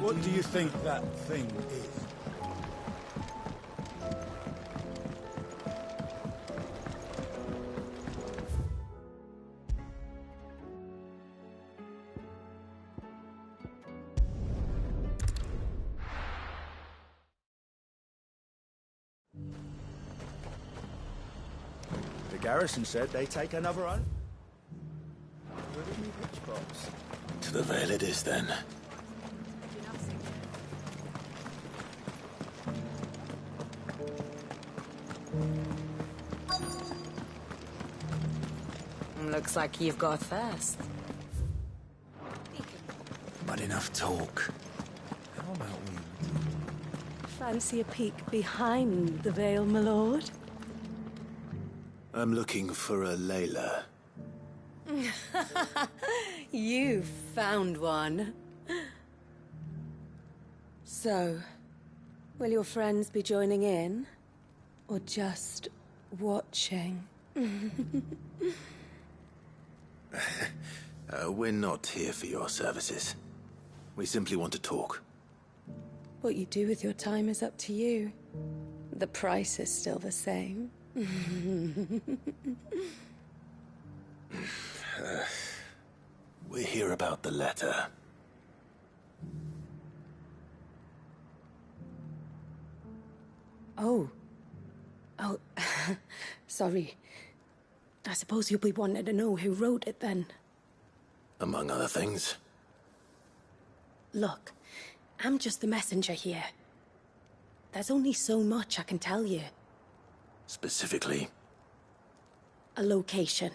What do you think that thing is? The garrison said they take another oath. With me pitch box. To the Vale it is, then. Looks like you've got thirst. But enough talk. How about we... Fancy a peek behind the veil, my lord? I'm looking for a Layla. You found one. So, will your friends be joining in? Or just watching? We're not here for your services. We simply want to talk. What you do with your time is up to you. The price is still the same. We're here about the letter. Oh. Sorry. I suppose you'll be wanting to know who wrote it then. Among other things. Look, I'm just the messenger here. There's only so much I can tell you. Specifically? A location,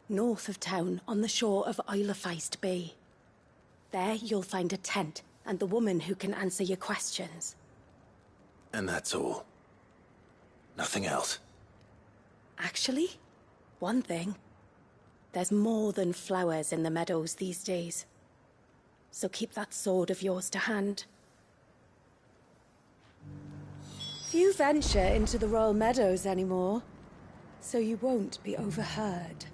north of town, on the shore of Isle of Feist Bay. There you'll find a tent, and the woman who can answer your questions. And that's all? Nothing else? Actually, one thing. There's more than flowers in the meadows these days. So keep that sword of yours to hand. Few venture into the Royal Meadows anymore, so you won't be overheard.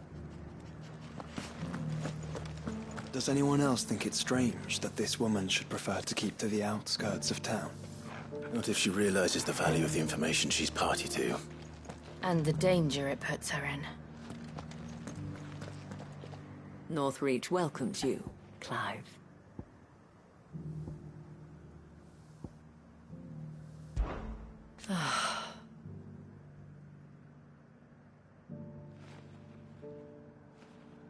Does anyone else think it strange that this woman should prefer to keep to the outskirts of town? Not if she realizes the value of the information she's party to. And the danger it puts her in. Northreach welcomes you, Clive.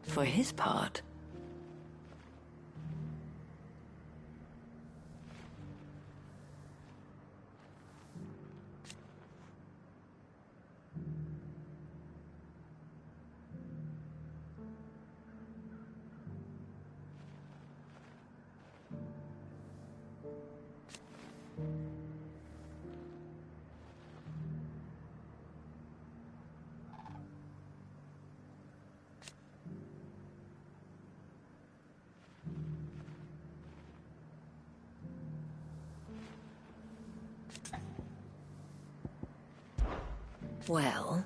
For his part, well,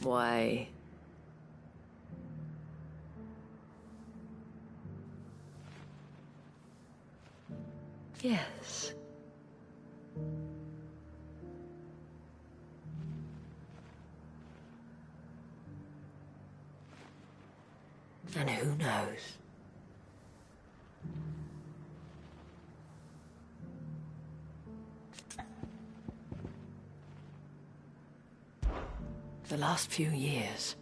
why, yes. And who knows? The last few years.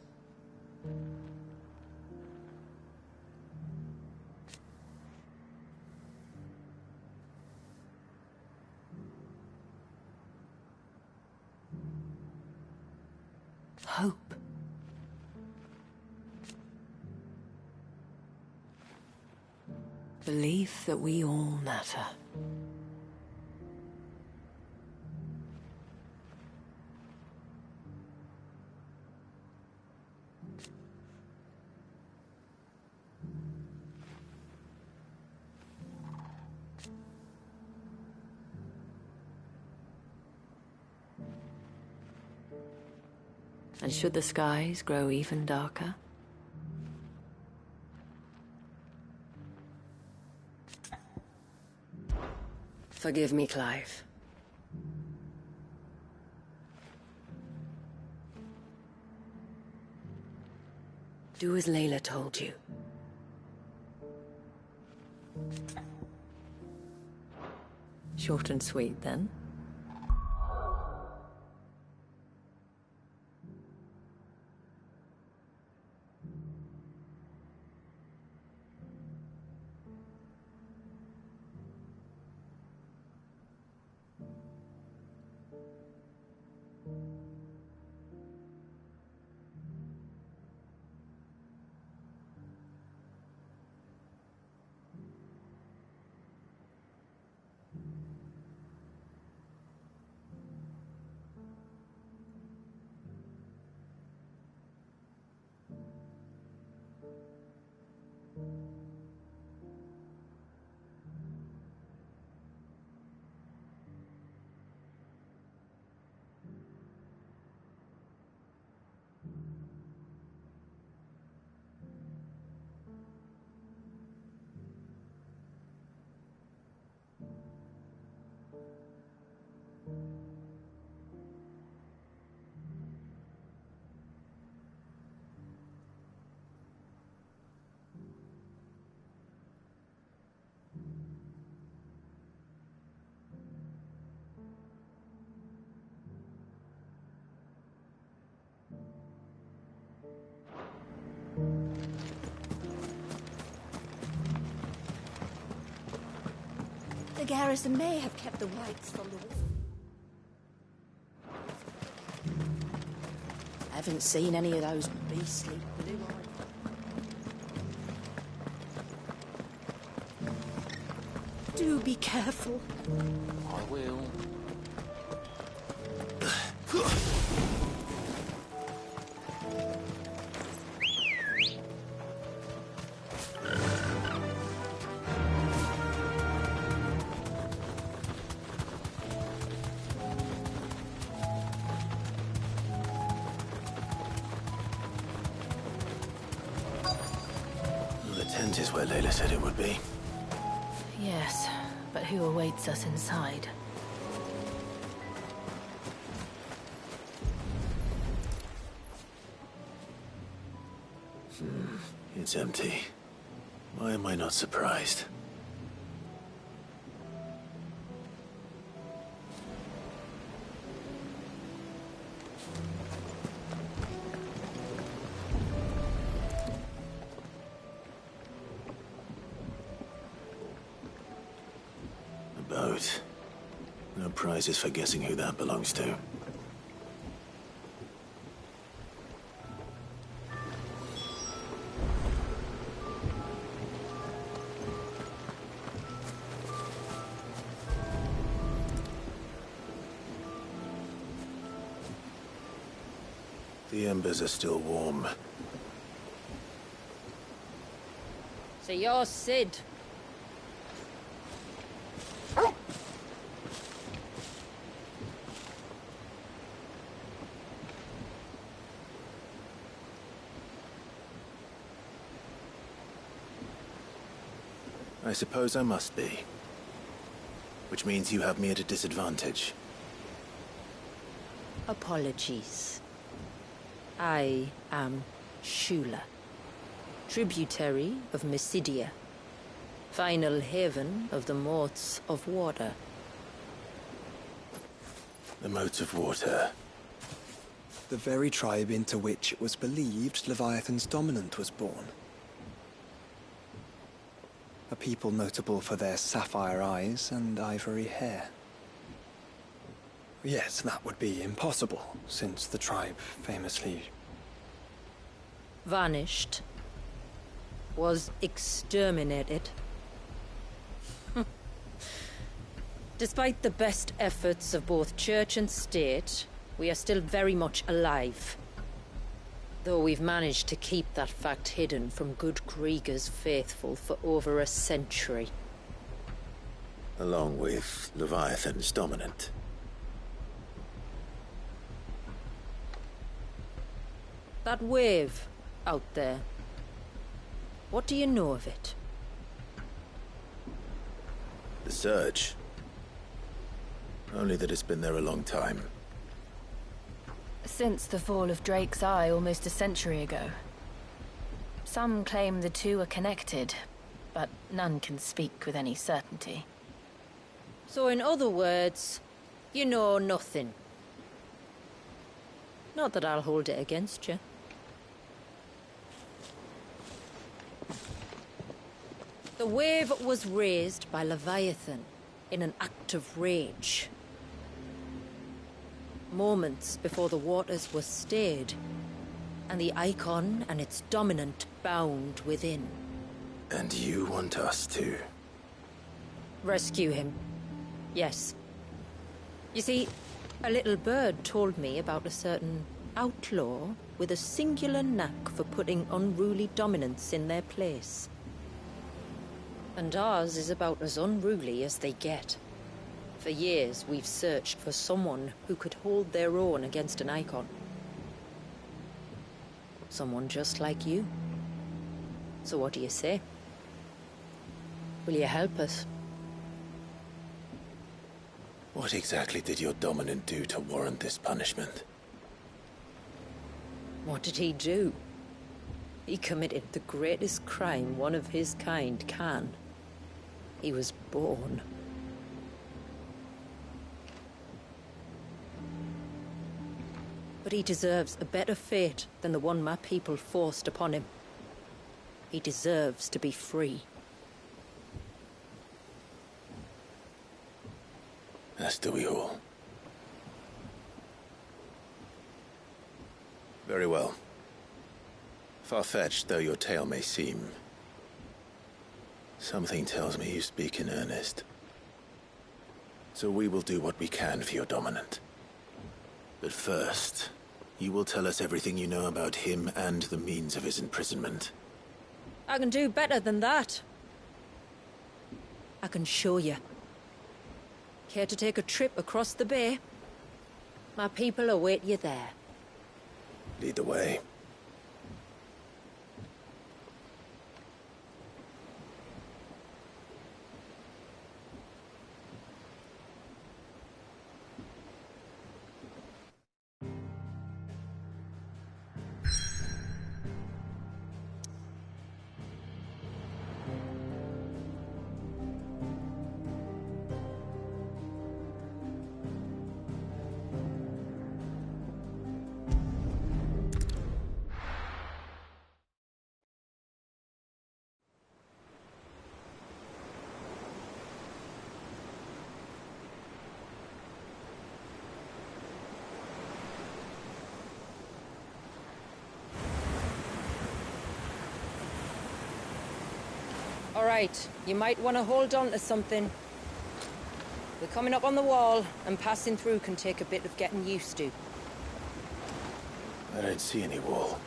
Hope. Belief that we all matter. And should the skies grow even darker? Forgive me, Clive. Do as Layla told you. Short and sweet, then. The garrison may have kept the whites from the war. I haven't seen any of those beastly blue-eyed... Do be careful. I will. The tent is where Layla said it would be. Yes, but who awaits us inside? It's empty. Why am I not surprised? A boat. No prizes for guessing who that belongs to. The embers are still warm. So you're Sid. I suppose I must be. Which means you have me at a disadvantage. Apologies. I am Shula, tributary of Mysidia, final haven of the Motes of Water. The Motes of Water. The very tribe into which it was believed Leviathan's dominant was born. A people notable for their sapphire eyes and ivory hair. Yes, that would be impossible, since the tribe famously... Vanished. Was exterminated. Despite the best efforts of both church and state, we are still very much alive. Though we've managed to keep that fact hidden from good Krieger's faithful for over a century. Along with Leviathan's dominant. That wave out there. What do you know of it? The Surge. Only that it's been there a long time. Since the fall of Drake's Eye almost a century ago. Some claim the two are connected, but none can speak with any certainty. So in other words, you know nothing. Not that I'll hold it against you. The wave was raised by Leviathan in an act of rage. Moments before the waters were stayed, and the icon and its dominant bound within. And you want us to? Rescue him. Yes. You see, a little bird told me about a certain outlaw with a singular knack for putting unruly dominants in their place. And ours is about as unruly as they get. For years, we've searched for someone who could hold their own against an icon. Someone just like you. So what do you say? Will you help us? What exactly did your dominant do to warrant this punishment? What did he do? He committed the greatest crime one of his kind can. He was born. But he deserves a better fate than the one my people forced upon him. He deserves to be free. As do we all. Very well. Far-fetched though your tale may seem, something tells me you speak in earnest. So we will do what we can for your dominant. But first, you will tell us everything you know about him and the means of his imprisonment. I can do better than that. I can show you. Care to take a trip across the bay? My people await you there. Lead the way. All right, you might want to hold on to something. We're coming up on the wall, and passing through can take a bit of getting used to. I don't see any wall.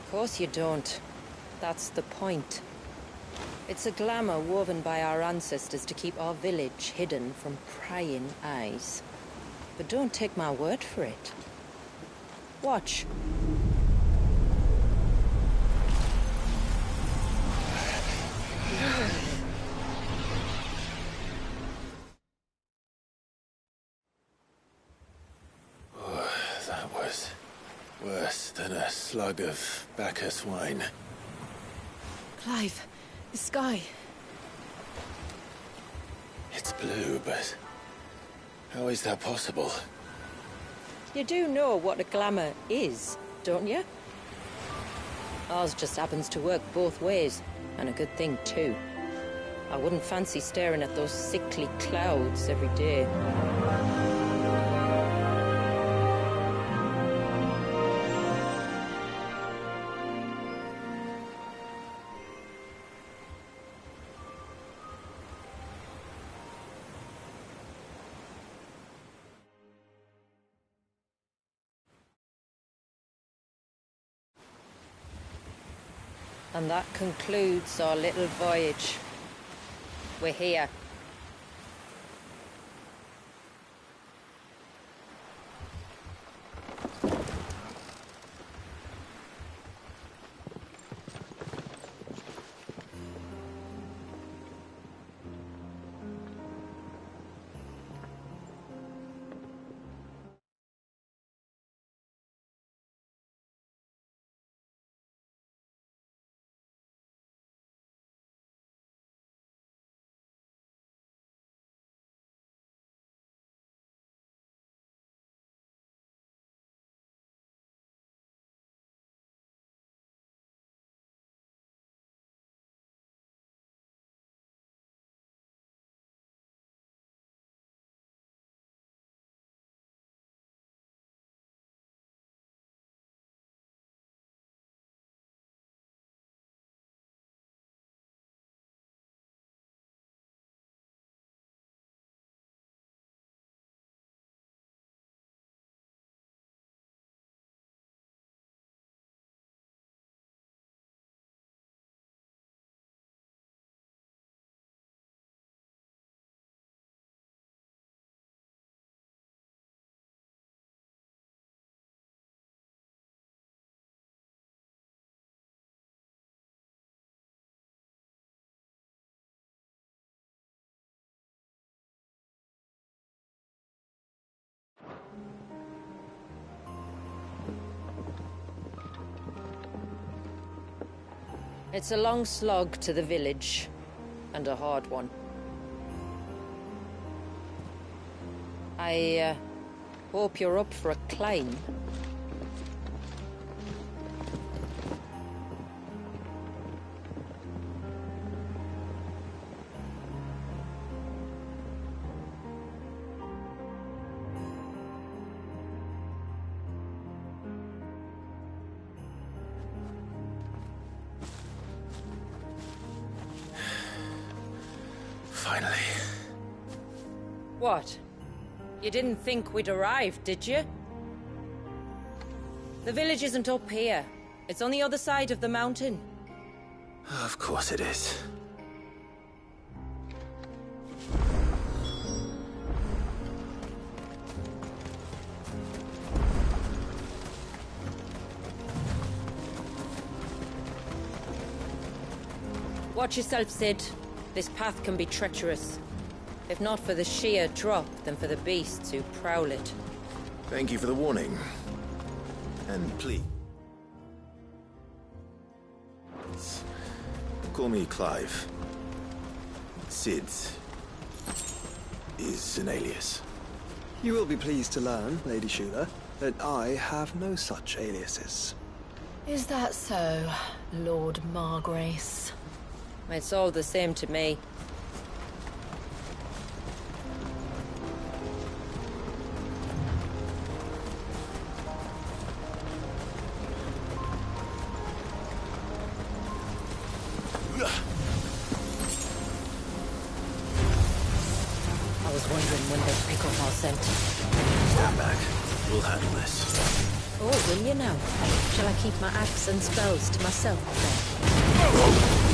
Of course you don't. That's the point. It's a glamour woven by our ancestors to keep our village hidden from prying eyes. But don't take my word for it. Watch. That was worse than a slug of Bacchus wine. Clive, the sky. It's blue, but how is that possible? You do know what a glamour is, don't you? Ours just happens to work both ways, and a good thing too. I wouldn't fancy staring at those sickly clouds every day. And that concludes our little voyage. We're here. It's a long slog to the village, and a hard one. I hope you're up for a climb. Finally. What? You didn't think we'd arrived, did you? The village isn't up here. It's on the other side of the mountain. Of course it is. Watch yourself, Sid. This path can be treacherous. If not for the sheer drop, then for the beasts who prowl it. Thank you for the warning. And please... call me Clive. Sid is an alias. You will be pleased to learn, Lady Shula, that I have no such aliases. Is that so, Lord Margrace? It's all the same to me. I was wondering when they'd pick up our scent. Stand back. We'll handle this. Oh, will you now? Shall I keep my axe and spells to myself then?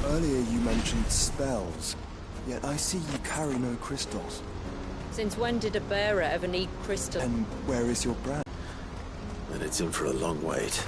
Earlier you mentioned spells, yet I see you carry no crystals. Since when did a bearer ever need crystal? And where is your brand? Then it's in for a long wait.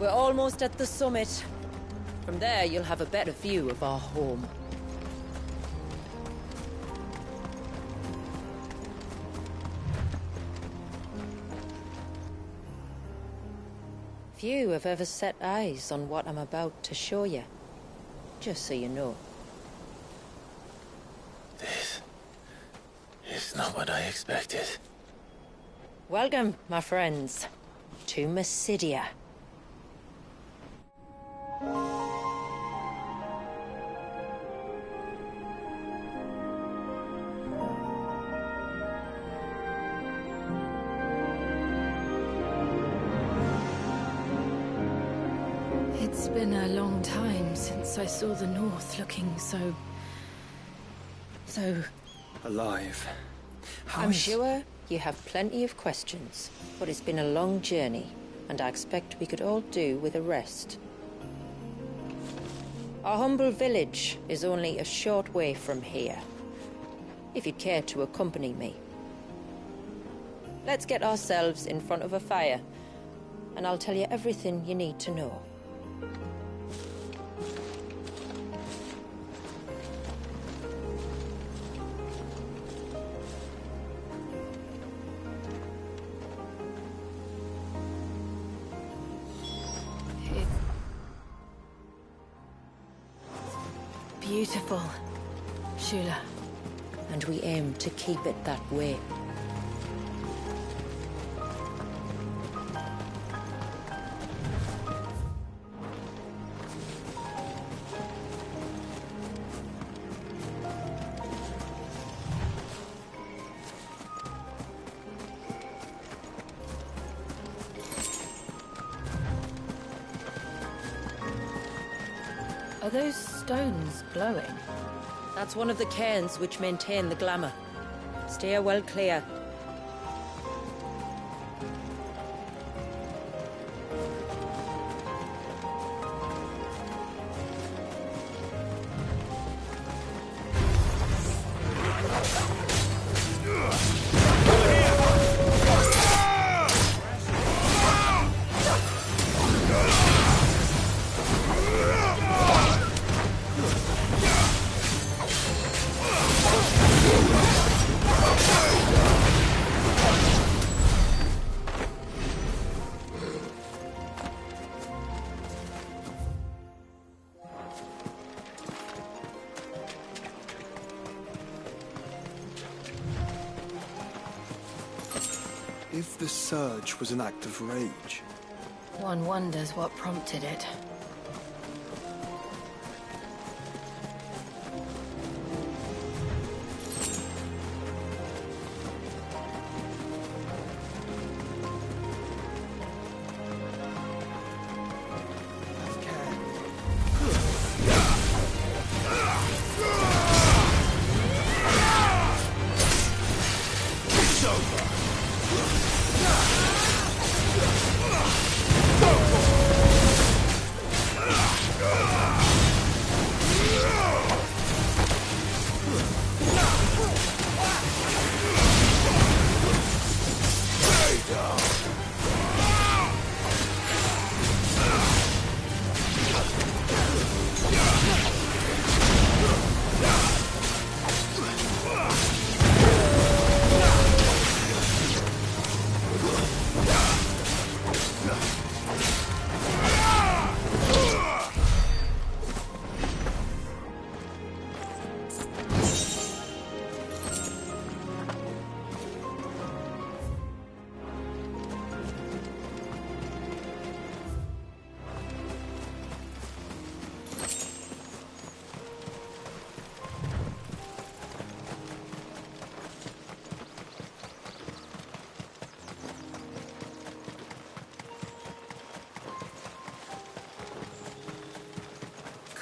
We're almost at the summit. From there, you'll have a better view of our home. Few have ever set eyes on what I'm about to show you. Just so you know. This is not what I expected. Welcome, my friends, to Mysidia. It's been a long time since I saw the North looking so Alive. I'm sure you have plenty of questions, but it's been a long journey, and I expect we could all do with a rest. Our humble village is only a short way from here, if you'd care to accompany me. Let's get ourselves in front of a fire, and I'll tell you everything you need to know. beautiful, Shula. And we aim to keep it that way. Are those stones glowing? That's one of the cairns which maintain the glamour. Steer well clear. If the surge was an act of rage, One wonders what prompted it.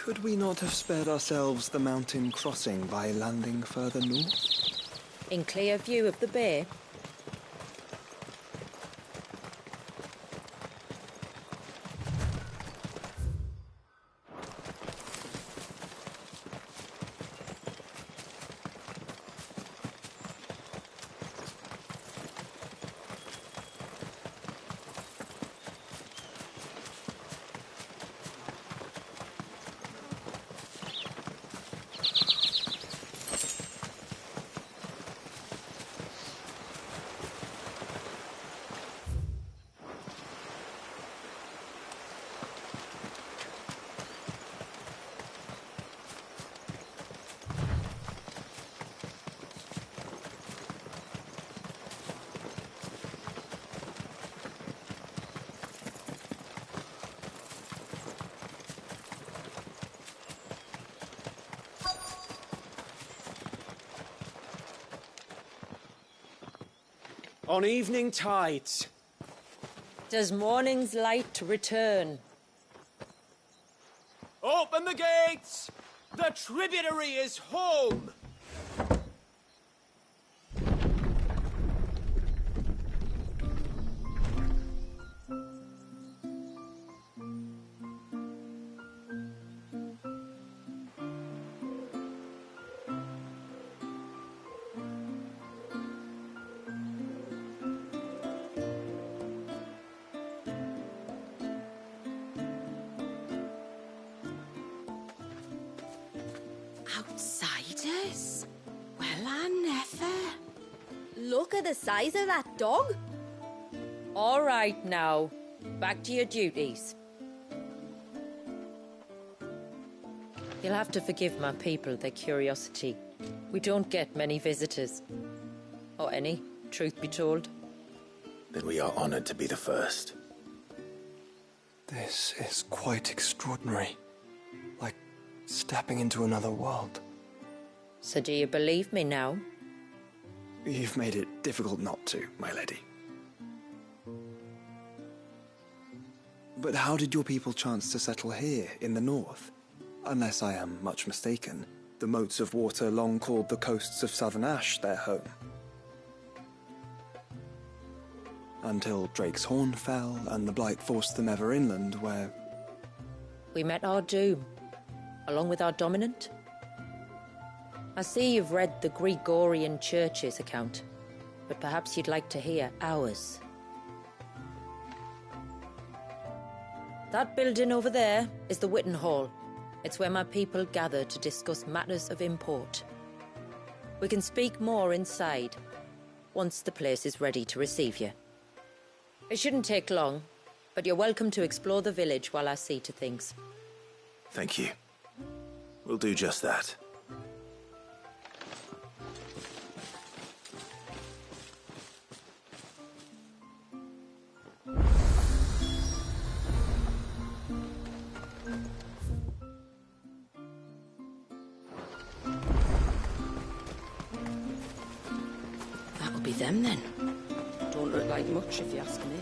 could we not have spared ourselves the mountain crossing by landing further north? In clear view of the bay, On evening tides. Does morning's light return? Open the gates! The tributary is home! Outsiders? Well, I never. Look at the size of that dog. All right now, back to your duties. You'll have to forgive my people their curiosity. We don't get many visitors. Or any, truth be told. Then we are honored to be the first. This is quite extraordinary. Like stepping into another world. So do you believe me now? You've made it difficult not to, my lady. But how did your people chance to settle here in the north? Unless I am much mistaken, the moats of water long called the coasts of southern Ash their home. Until Drake's Horn fell and the Blight forced them ever inland, where... We met our doom, along with our dominant. I see you've read the Gregorian Church's account, but perhaps you'd like to hear ours. That building over there is the Witten Hall. It's where my people gather to discuss matters of import. We can speak more inside, once the place is ready to receive you. It shouldn't take long, but you're welcome to explore the village while I see to things. Thank you. We'll do just that. That'll be them then. Don't look like much if you ask me.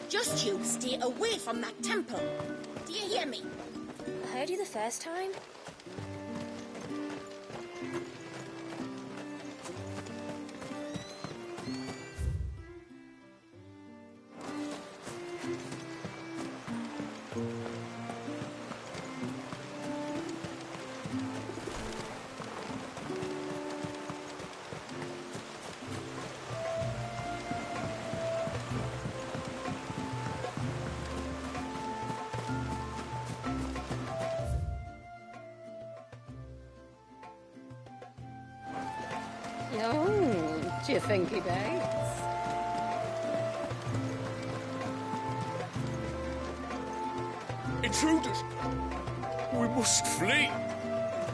Just you stay away from that temple. Do you hear me? I heard you the first time. Oh, do you think he bites? Intruders! We must flee!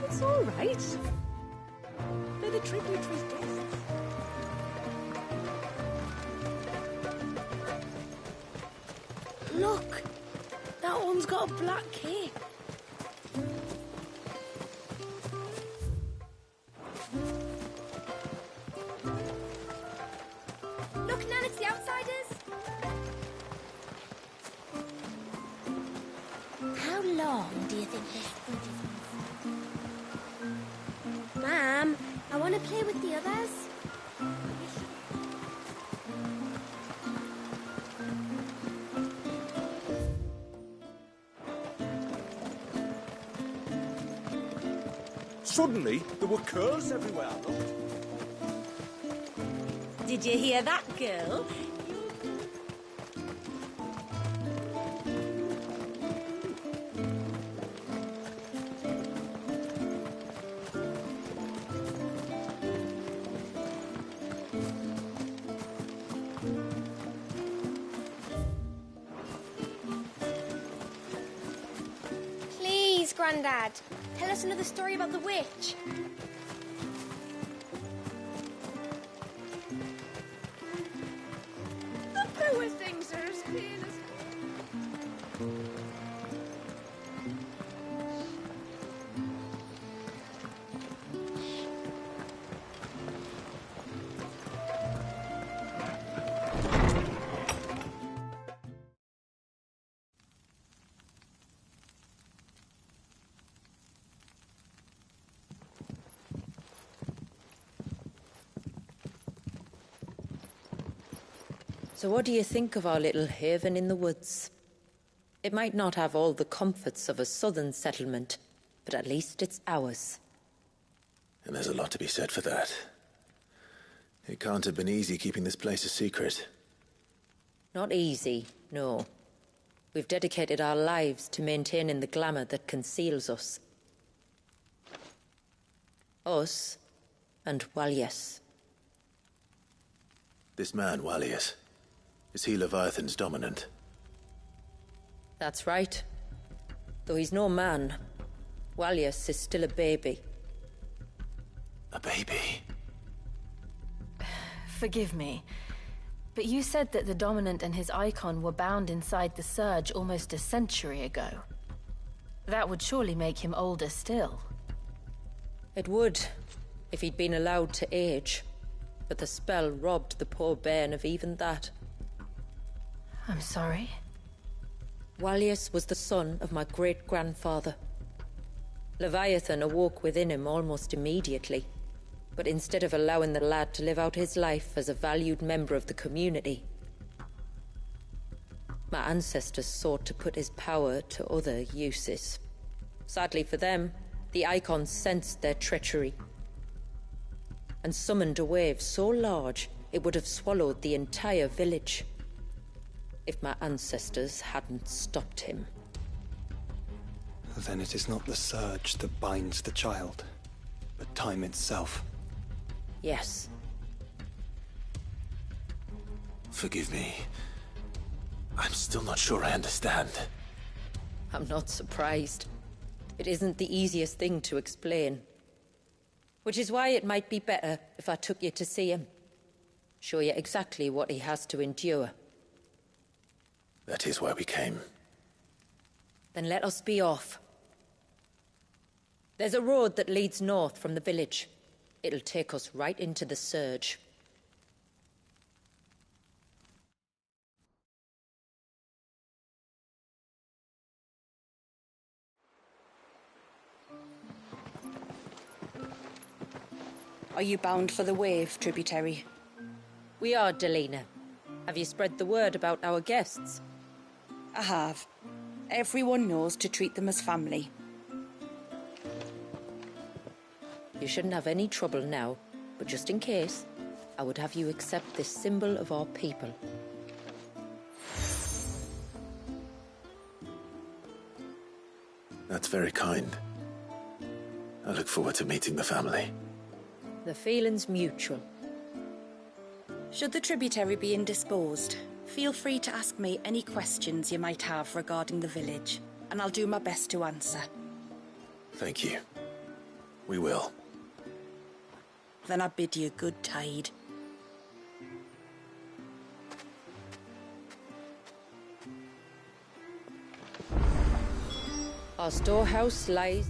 It's all right. They're the tributaries' guests. Look! That one's got a black cape. Look, Nan, it's the outsiders. How long do you think this is? Ma'am, I want to play with the others. Suddenly, there were curls everywhere. Look. Did you hear that, girl? Grandad. Tell us another story about the witch. The poor things are as clean as... So what do you think of our little haven in the woods? It might not have all the comforts of a southern settlement, but at least it's ours. And there's a lot to be said for that. It can't have been easy keeping this place a secret. Not easy, no. We've dedicated our lives to maintaining the glamour that conceals us. Us, and Walyas. This man, Walyas, is he Leviathan's dominant? That's right. Though he's no man, Walyas is still a baby. A baby? Forgive me, but you said that the Dominant and his icon were bound inside the Surge almost a century ago. That would surely make him older still. It would, if he'd been allowed to age. But the spell robbed the poor bairn of even that. I'm sorry. Walyas was the son of my great-grandfather. Leviathan awoke within him almost immediately. But instead of allowing the lad to live out his life as a valued member of the community, my ancestors sought to put his power to other uses. Sadly for them, the icons sensed their treachery and summoned a wave so large it would have swallowed the entire village if my ancestors hadn't stopped him. Then it is not the surge that binds the child, but time itself. Yes. Forgive me. I'm still not sure I understand. I'm not surprised. It isn't the easiest thing to explain. Which is why it might be better if I took you to see him. Show you exactly what he has to endure. That is why we came. Then let us be off. There's a road that leads north from the village. It'll take us right into the Surge. Are you bound for the Wave, tributary? We are, Delina. Have you spread the word about our guests? I have. Everyone knows to treat them as family. You shouldn't have any trouble now, but just in case, I would have you accept this symbol of our people. That's very kind. I look forward to meeting the family. The feeling's mutual. Should the tributary be indisposed, feel free to ask me any questions you might have regarding the village, and I'll do my best to answer. Thank you. We will. Then I bid you good tide. Our storehouse lies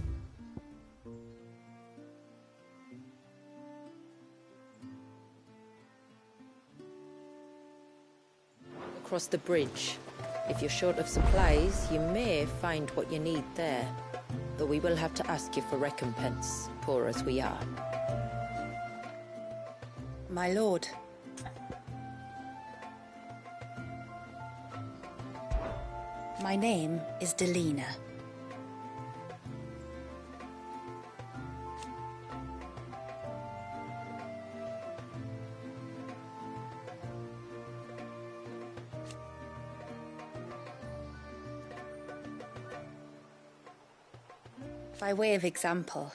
across the bridge. If you're short of supplies, you may find what you need there, though we will have to ask you for recompense, poor as we are. My lord. My name is Delina. By way of example,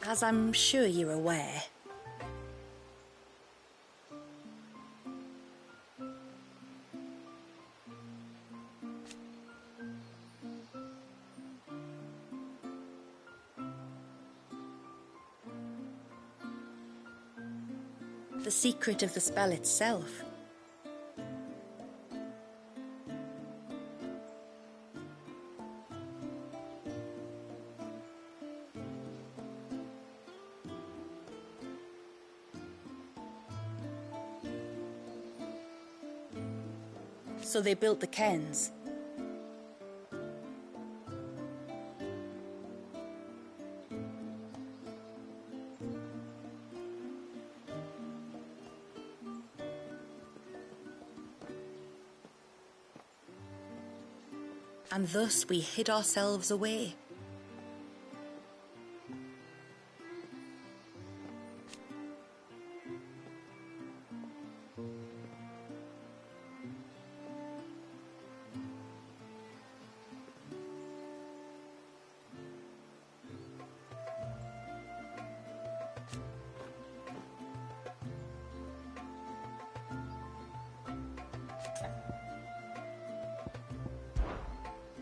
as I'm sure you're aware, The secret of the spell itself. So they built the cairns. And thus we hid ourselves away.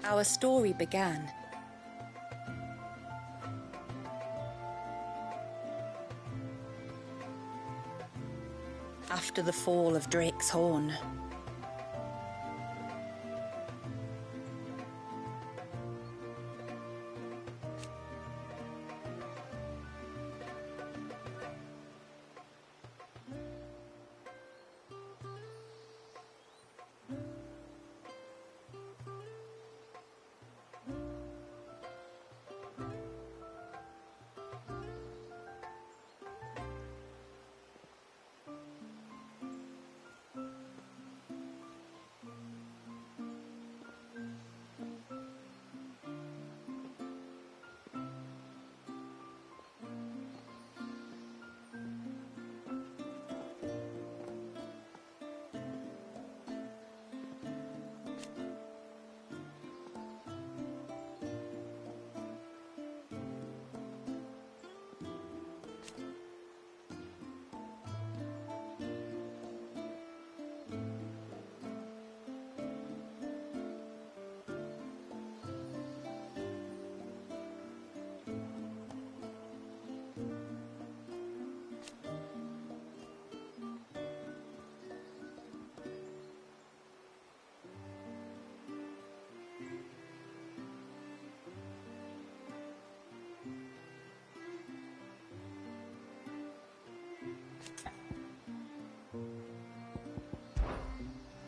Our story began after the fall of Drake's Horn.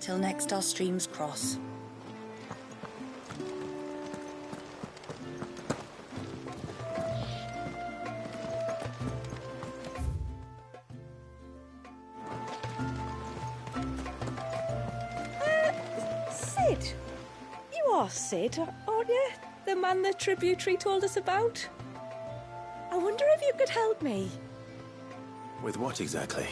Till next our streams cross. Sid? You are Sid, aren't you? The man the tributary told us about? I wonder if you could help me. With what exactly?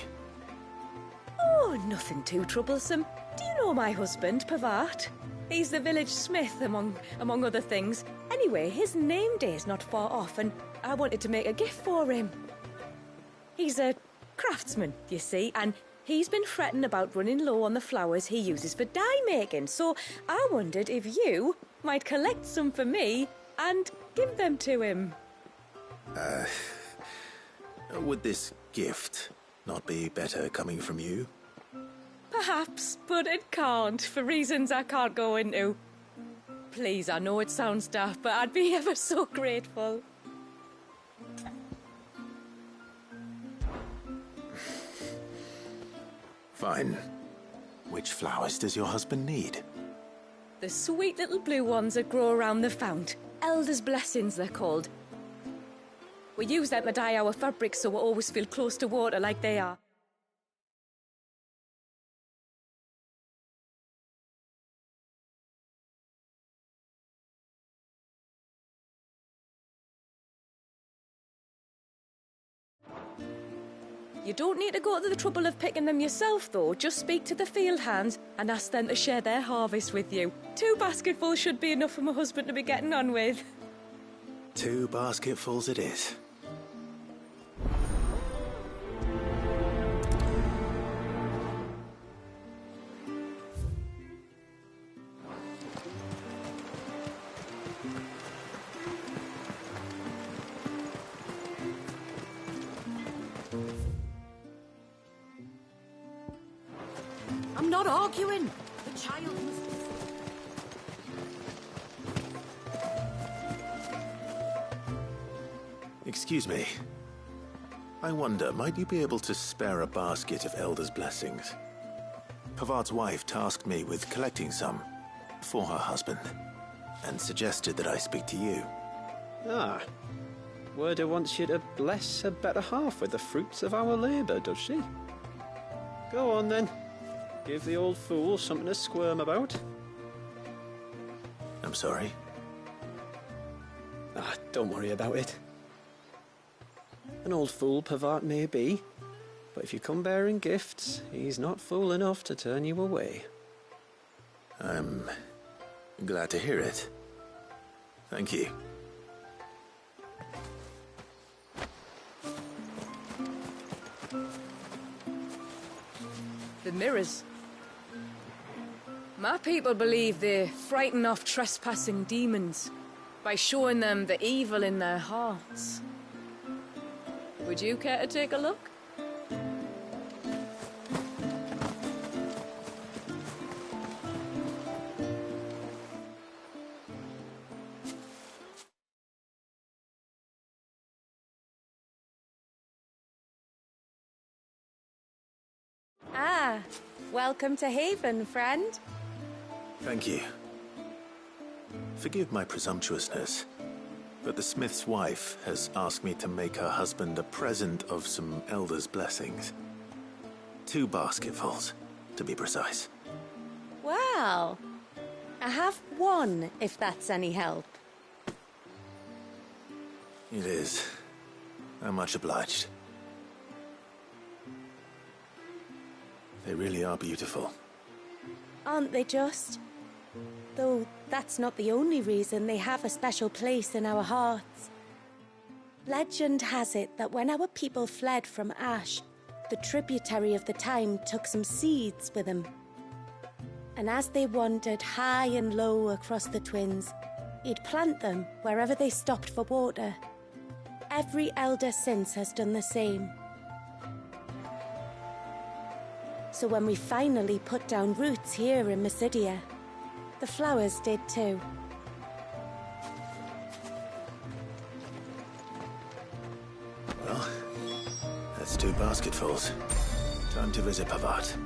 Oh, nothing too troublesome. Do you know my husband, Pavat? He's the village smith, among other things. Anyway, his name day's not far off, and I wanted to make a gift for him. He's a craftsman, you see, and he's been fretting about running low on the flowers he uses for dye making, so I wondered if you might collect some for me and give them to him. Would this gift not be better coming from you? Perhaps, but it can't, for reasons I can't go into. Please, I know it sounds daft, but I'd be ever so grateful. Fine. Which flowers does your husband need? The sweet little blue ones that grow around the fount. Elder's blessings, they're called. We use them to dye our fabrics so we always feel close to water like they are. You don't need to go to the trouble of picking them yourself, though. Just speak to the field hands and ask them to share their harvest with you. 2 basketfuls should be enough for my husband to be getting on with. 2 basketfuls it is. I'm not arguing. The child must... Excuse me. I wonder, might you be able to spare a basket of Elder's blessings? Pavart's wife tasked me with collecting some for her husband, and suggested that I speak to you. Ah. Werda wants you to bless her better half with the fruits of our labour, does she? Go on then. Give the old fool something to squirm about. I'm sorry. Ah, don't worry about it. An old fool Pavart may be, but if you come bearing gifts, he's not fool enough to turn you away. I'm glad to hear it. Thank you. The mirrors. My people believe they frighten off trespassing demons by showing them the evil in their hearts. Would you care to take a look? Ah, welcome to Haven, friend. Thank you. Forgive my presumptuousness, but the smith's wife has asked me to make her husband a present of some Elder's blessings. 2 basketfuls, to be precise. Well, I have one, if that's any help. It is. I'm much obliged. They really are beautiful. Aren't they just? Though that's not the only reason they have a special place in our hearts. Legend has it that when our people fled from Ash, the tributary of the time took some seeds with them. And as they wandered high and low across the Twins, he'd plant them wherever they stopped for water. Every elder since has done the same. So when we finally put down roots here in Mysidia, the flowers did too. Well, that's 2 basketfuls. Time to visit Pavart.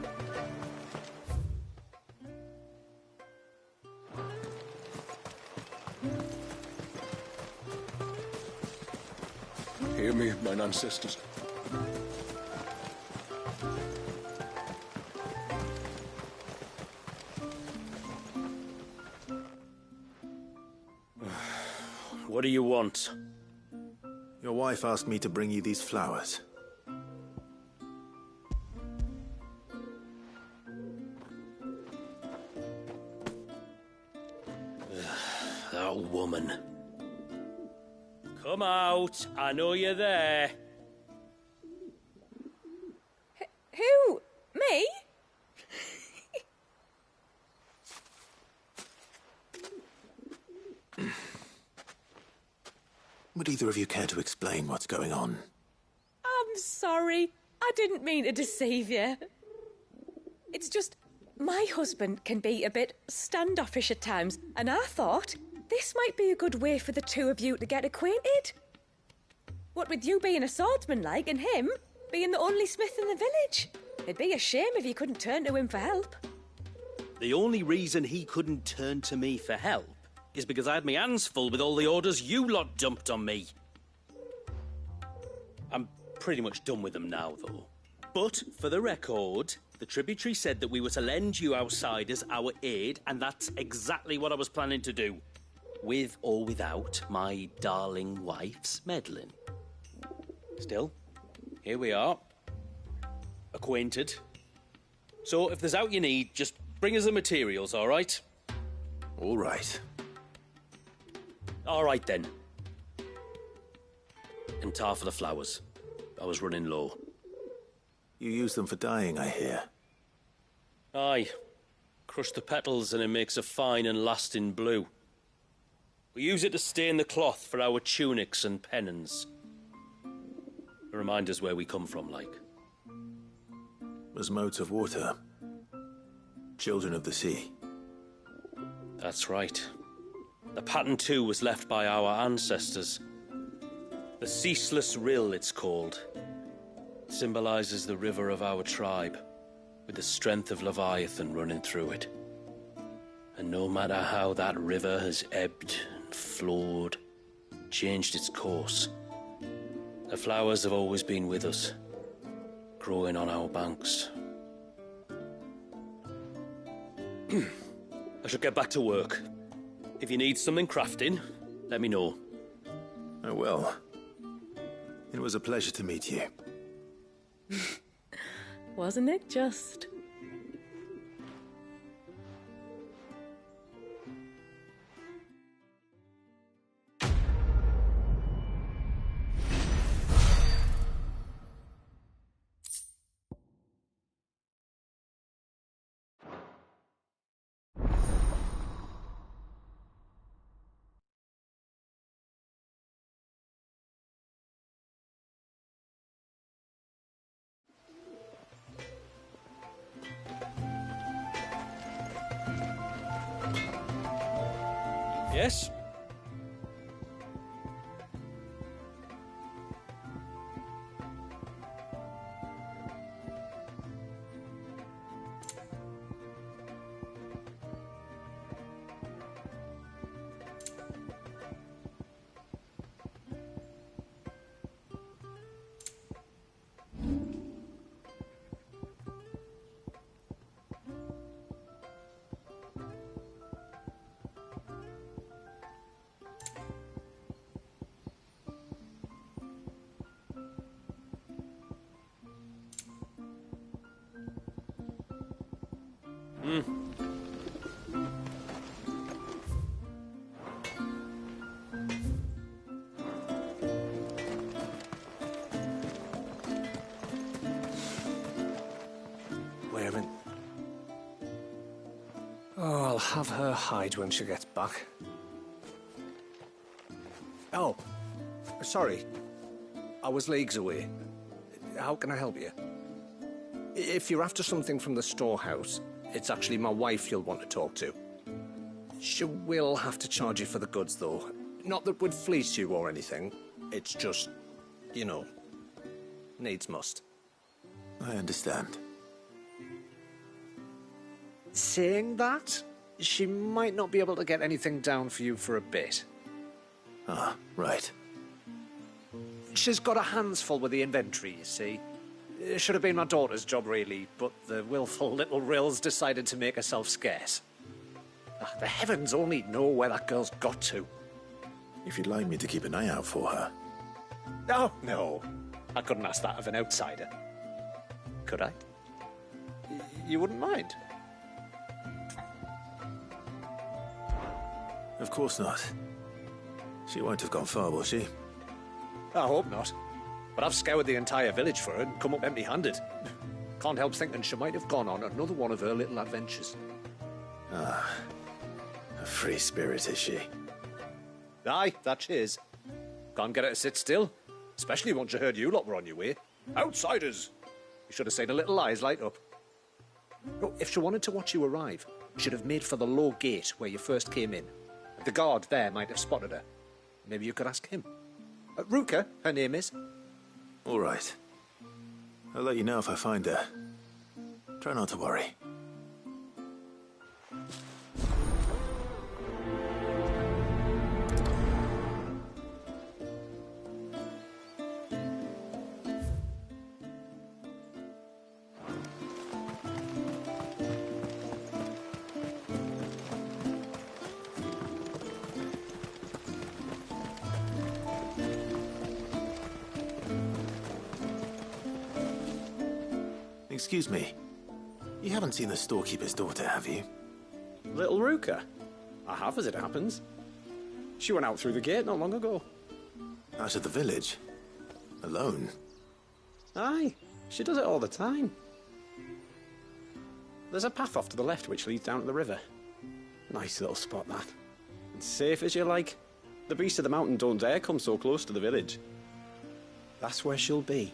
Hear me, mine ancestors. What do you want? Your wife asked me to bring you these flowers. That woman. Come out. I know you're there. Who? Me? Would either of you care to explain what's going on? I'm sorry. I didn't mean to deceive you. It's just, my husband can be a bit standoffish at times, and I thought this might be a good way for the 2 of you to get acquainted. What with you being a swordsman like, and him being the only smith in the village. It'd be a shame if you couldn't turn to him for help. The only reason he couldn't turn to me for help is because I had my hands full with all the orders you lot dumped on me. I'm pretty much done with them now, though. But, for the record, the tributary said that we were to lend you outsiders our aid, and that's exactly what I was planning to do. With or without my darling wife's meddling. Still, here we are. Acquainted. So, if there's out you need, just bring us the materials, all right? All right. All right, then. And tar for the flowers. I was running low. You use them for dyeing, I hear. Aye. Crush the petals and it makes a fine and lasting blue. We use it to stain the cloth for our tunics and pennons. To remind us where we come from, like. As modes of water. Children of the Sea. That's right. The pattern too was left by our ancestors. The Ceaseless Rill, it's called. It symbolizes the river of our tribe, with the strength of Leviathan running through it. And no matter how that river has ebbed and flowed, changed its course, the flowers have always been with us, growing on our banks. I should get back to work. If you need something crafting, let me know. I will. It was a pleasure to meet you. Wasn't it just? Yes? Where in? Oh, I'll have her hide when she gets back. Oh, sorry. I was leagues away. How can I help you? If you're after something from the storehouse, it's actually my wife you'll want to talk to. She will have to charge you for the goods, though. Not that would fleece you or anything. It's just, you know, needs must. I understand. Saying that, she might not be able to get anything down for you for a bit. Ah, right. She's got her hands full with the inventory, you see. It should have been my daughter's job, really, but the willful little Rills decided to make herself scarce. The heavens only know where that girl's got to. If you'd like me to keep an eye out for her. Oh, no. I couldn't ask that of an outsider. Could I? You wouldn't mind? Of course not. She won't have gone far, will she? I hope not. But I've scoured the entire village for her and come up empty-handed. Can't help thinking she might have gone on another one of her little adventures. Ah, a free spirit, is she? Aye, that she is. Can't get her to sit still, especially once you heard you lot were on your way. Outsiders! You should have seen her little eyes light up. Oh, if she wanted to watch you arrive, she'd have made for the low gate where you first came in. The guard there might have spotted her. Maybe you could ask him. Ruka, her name is. All right. I'll let you know if I find her. Try not to worry. Excuse me. You haven't seen the storekeeper's daughter, have you? Little Ruka? I have, as it happens. She went out through the gate not long ago. Out of the village? Alone? Aye, she does it all the time. There's a path off to the left which leads down to the river. Nice little spot, that. And safe as you like. The beasts of the mountain don't dare come so close to the village. That's where she'll be.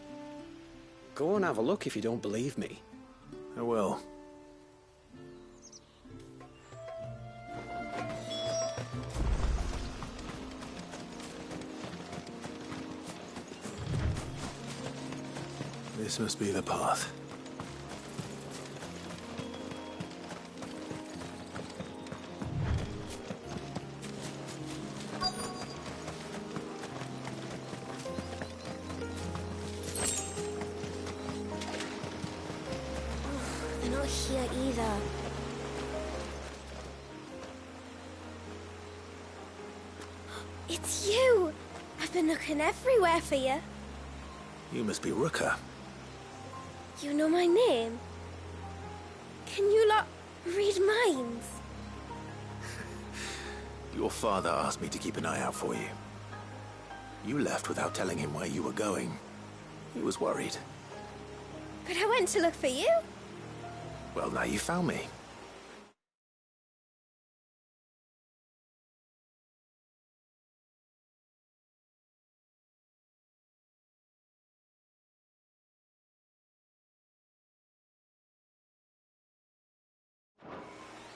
Go and have a look if you don't believe me. I will. This must be the path. They're not here either. It's you! I've been looking everywhere for you. You must be Rooker. You know my name? Can you lot read minds? Your father asked me to keep an eye out for you. You left without telling him where you were going. He was worried. But I went to look for you. Well, now you found me.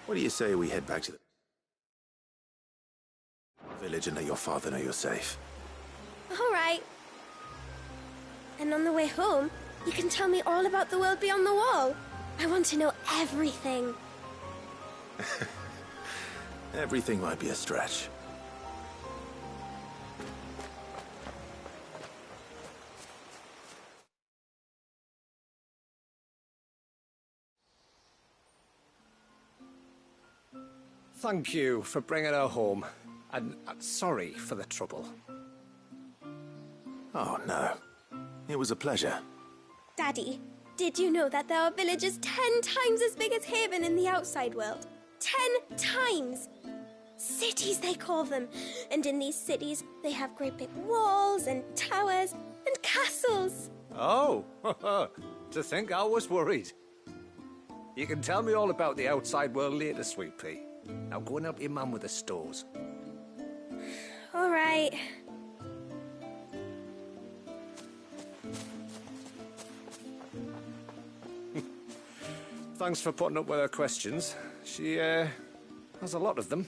What do you say we head back to the village and let your father know you're safe? All right. And on the way home, you can tell me all about the world beyond the wall. I want to know everything. Everything might be a stretch. Thank you for bringing her home. And sorry for the trouble. Oh, no. It was a pleasure. Daddy, did you know that there are villages 10 times as big as Haven in the outside world? 10 times! Cities, they call them. And in these cities, they have great big walls and towers and castles. Oh, to think I was worried. You can tell me all about the outside world later, Sweet Pea. Now go and help your mum with the stores. All right. Thanks for putting up with her questions. She, has a lot of them.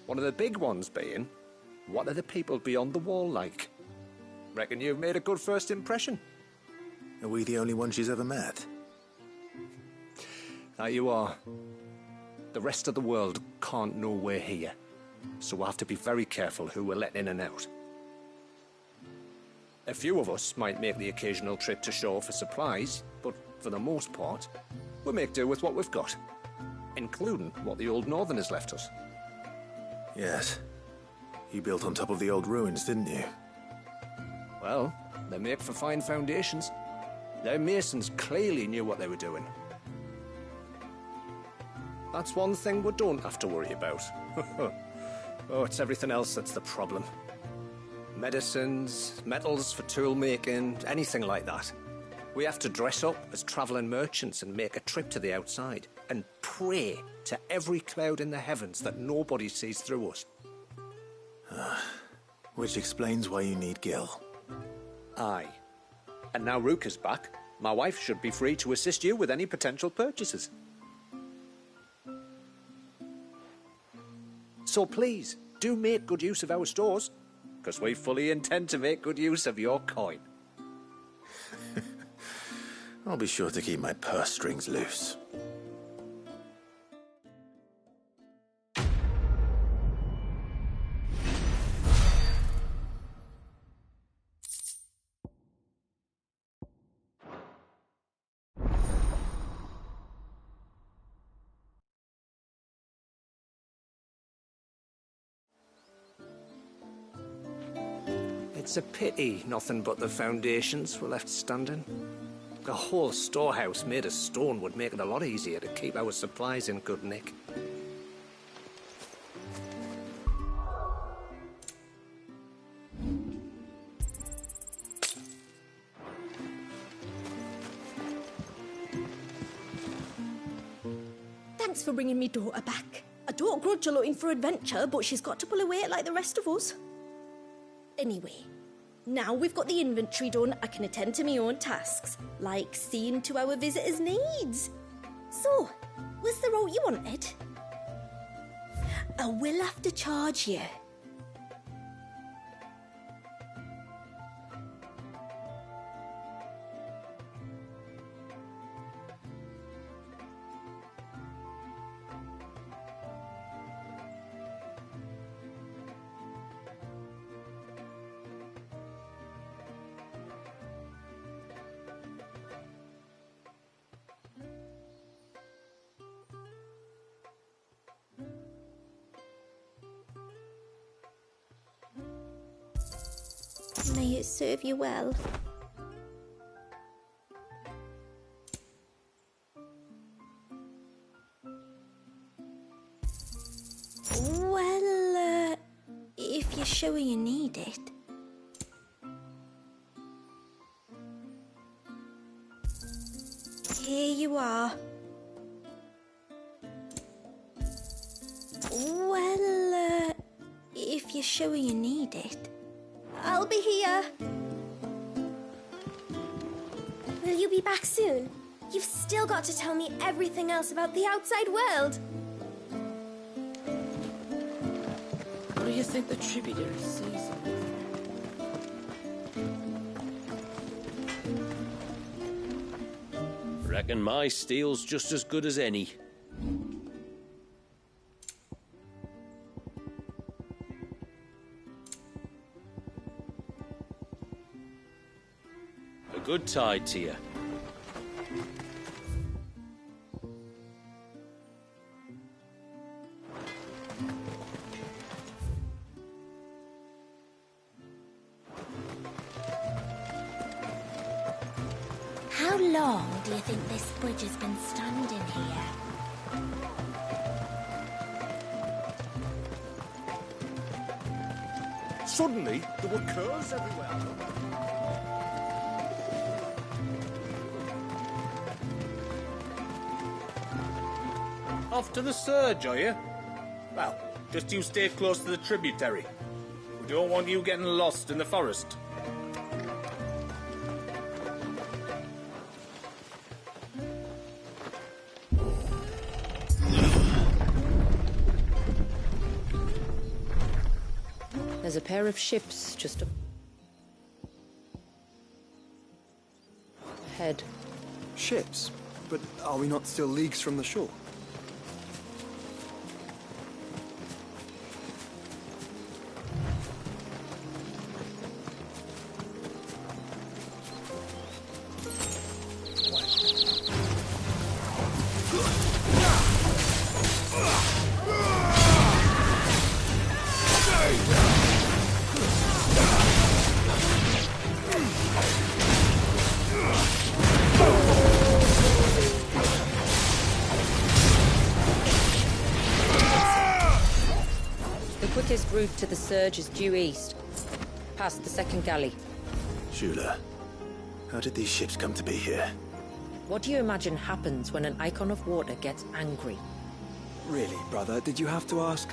One of the big ones being, what are the people beyond the wall like? Reckon you've made a good first impression. Are we the only one she's ever met? That you are. The rest of the world can't know we're here, so we'll have to be very careful who we're letting in and out. A few of us might make the occasional trip to shore for supplies, but for the most part, we'll make do with what we've got, including what the old Northerners left us. Yes. You built on top of the old ruins, didn't you? Well, they make for fine foundations. Their masons clearly knew what they were doing. That's one thing we don't have to worry about. Oh, it's everything else that's the problem. Medicines, metals for tool making, anything like that. We have to dress up as travelling merchants and make a trip to the outside and pray to every cloud in the heavens that nobody sees through us. Which explains why you need Gil. Aye. And now Ruka's back, my wife should be free to assist you with any potential purchases. So please, do make good use of our stores, because we fully intend to make good use of your coin. I'll be sure to keep my purse strings loose. It's a pity nothing but the foundations were left standing. A whole storehouse made of stone would make it a lot easier to keep our supplies in good nick. Thanks for bringing me daughter back. I don't grudge her looking for adventure, but she's got to pull her weight like the rest of us. Anyway, now we've got the inventory done, I can attend to my own tasks, like seeing to our visitors' needs. So, was the route you wanted? I will have to charge you. May it serve you well. Well, if you're sure you need it. Here you are. Well, if you're sure you need it. I'll be here. Will you be back soon? You've still got to tell me everything else about the outside world. What do you think the tributary sees? Reckon my steel's just as good as any. A good tide to you. How long do you think this bridge has been standing here? Suddenly, there were curves everywhere. Off to the surge, are you? Well, just you stay close to the tributary. We don't want you getting lost in the forest. There's a pair of ships just ahead. Ships? But are we not still leagues from the shore? The quickest route to the surge is due east, past the second galley. Shula, how did these ships come to be here? What do you imagine happens when an icon of water gets angry? Really, brother, did you have to ask?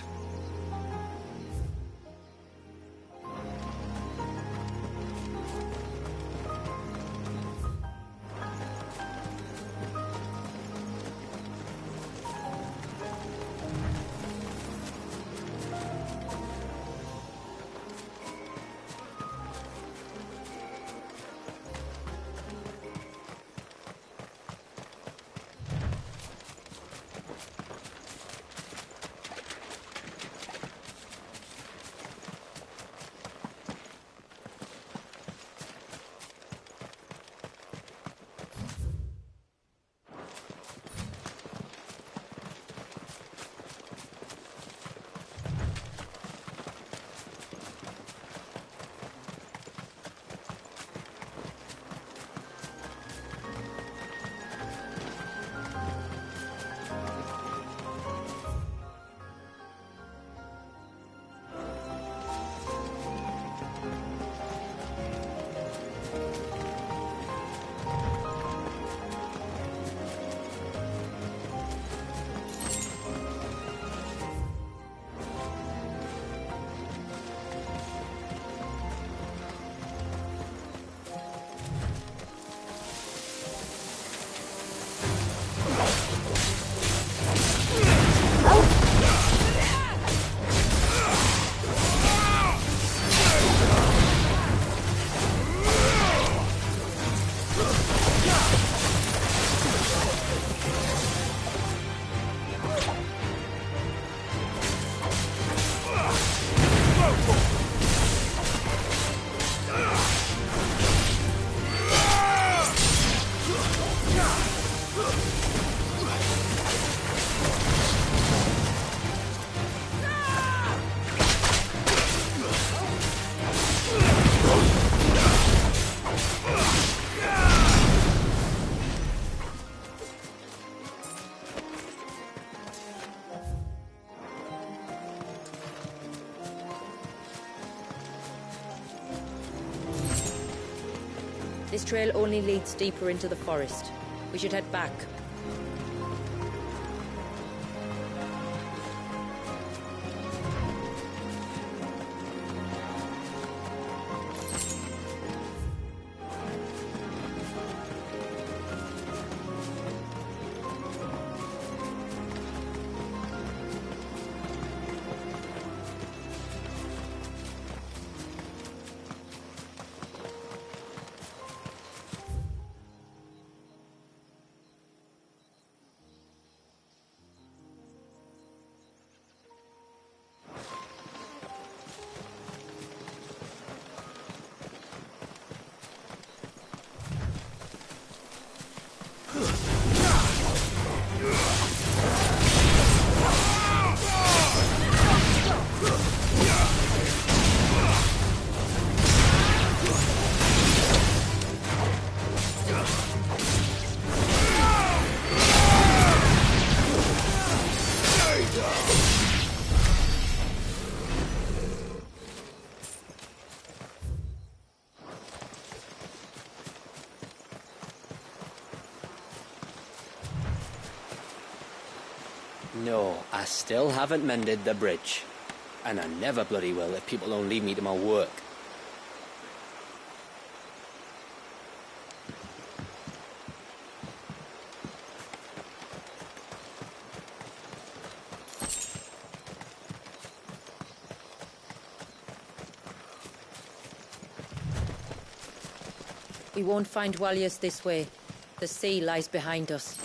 This trail only leads deeper into the forest. We should head back. No, I still haven't mended the bridge. And I never bloody will if people don't leave me to my work. We won't find Walius this way. The sea lies behind us.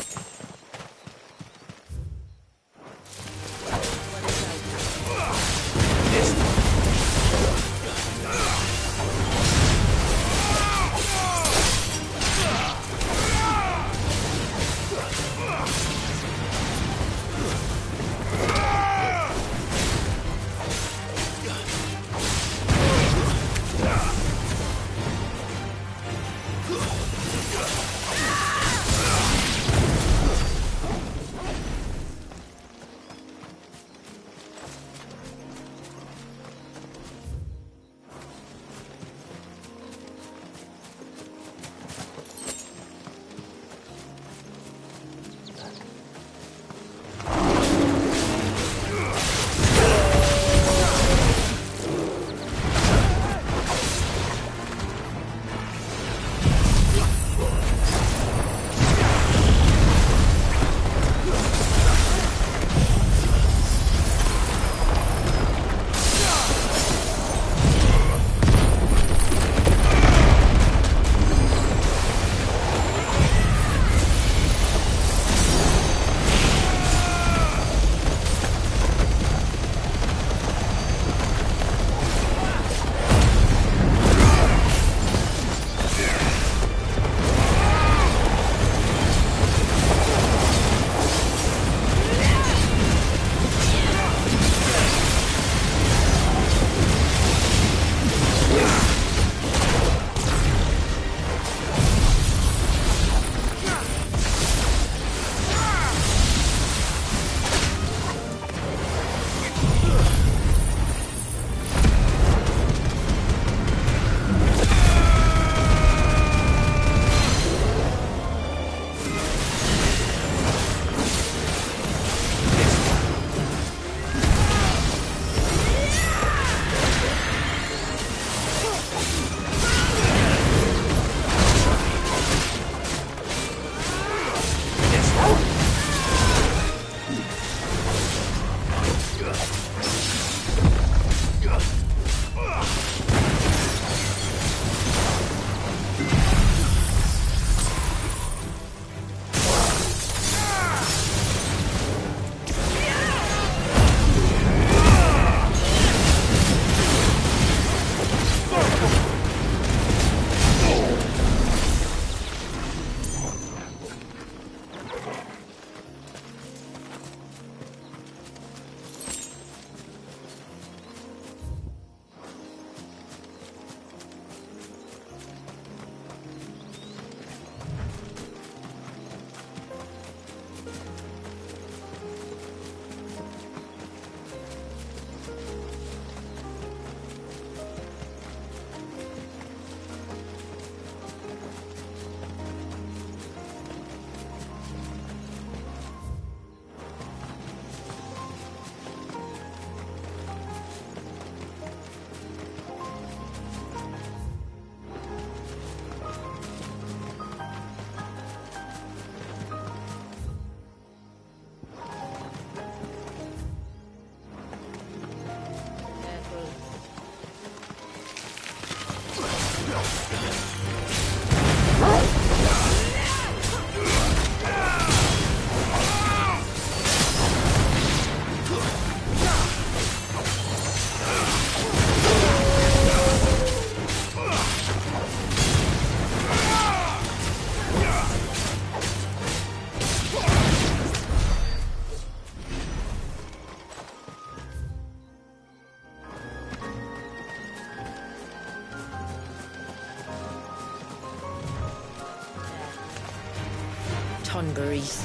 Tonberries.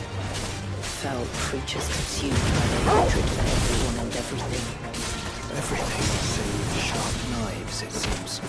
Foul creatures consumed by their hatred for everyone and everything. Everything save sharp knives, it seems.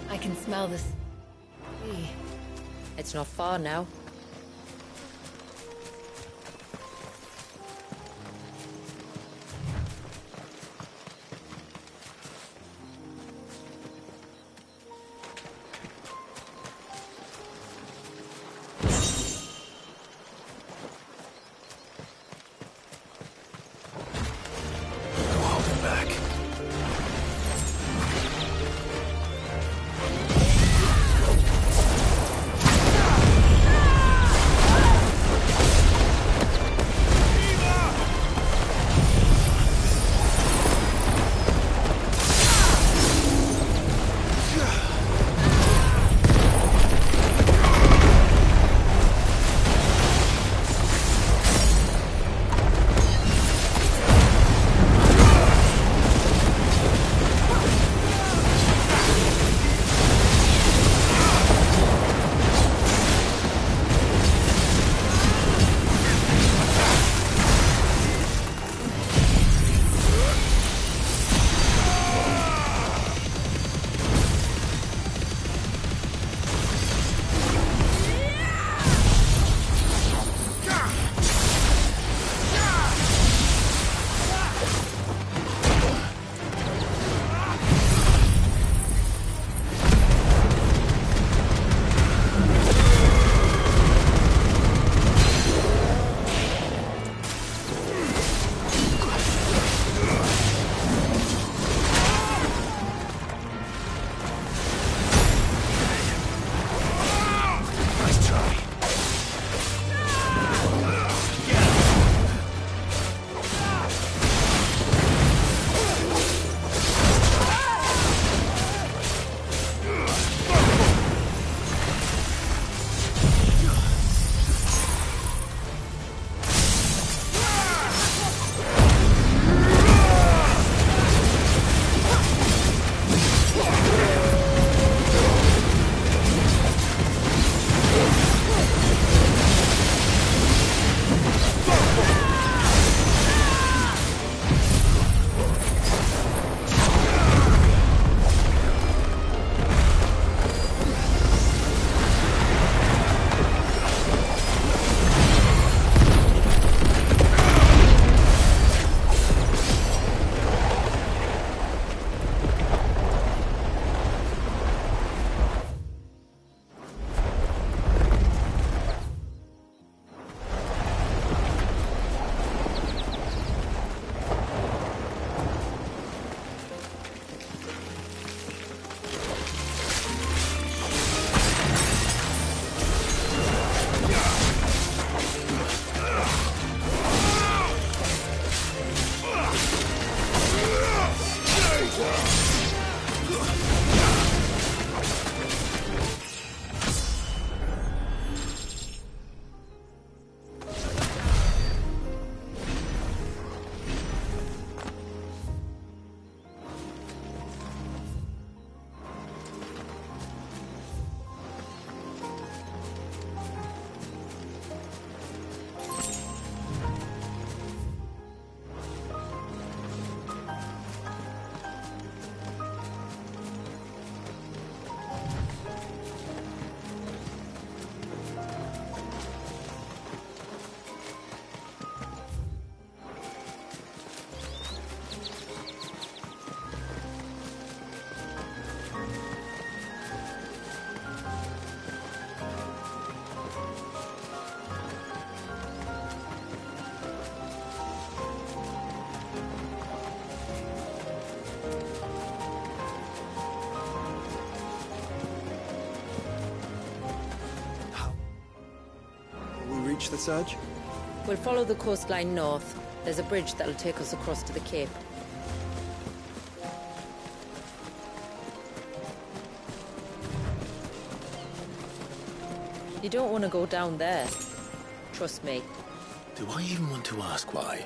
I can smell this. It's not far now. reach the surge? We'll follow the coastline north. There's a bridge that'll take us across to the cape. You don't want to go down there. Trust me. Do I even want to ask why?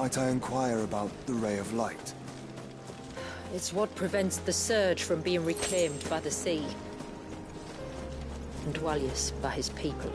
Might I inquire about the Ray of Light? It's what prevents the surge from being reclaimed by the sea. And Dwalius by his people.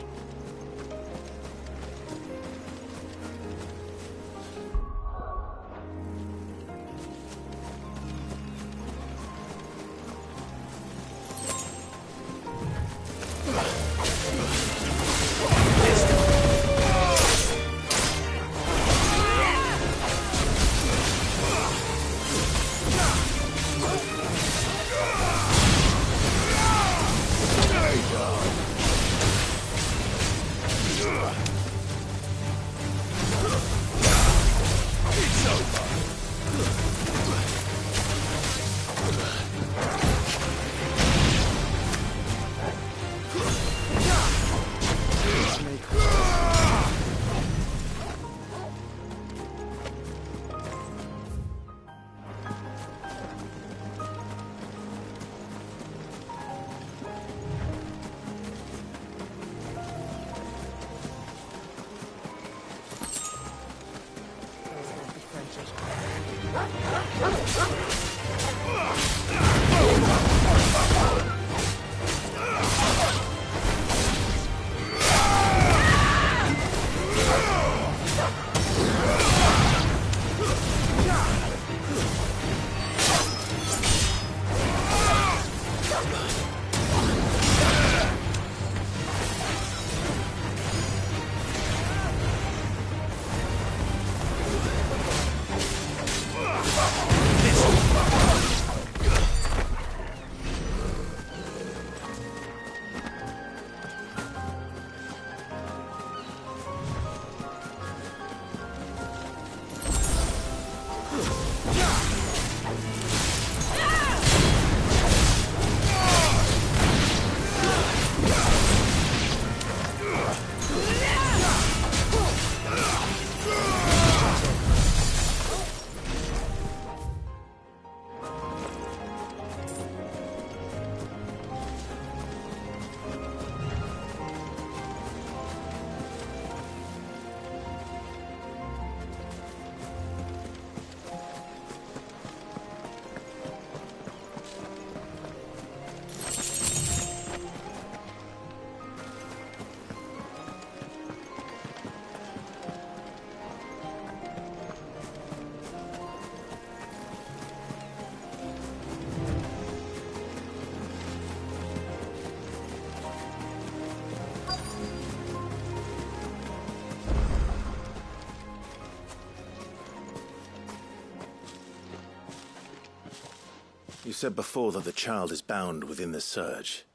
You said before that the child is bound within the surge.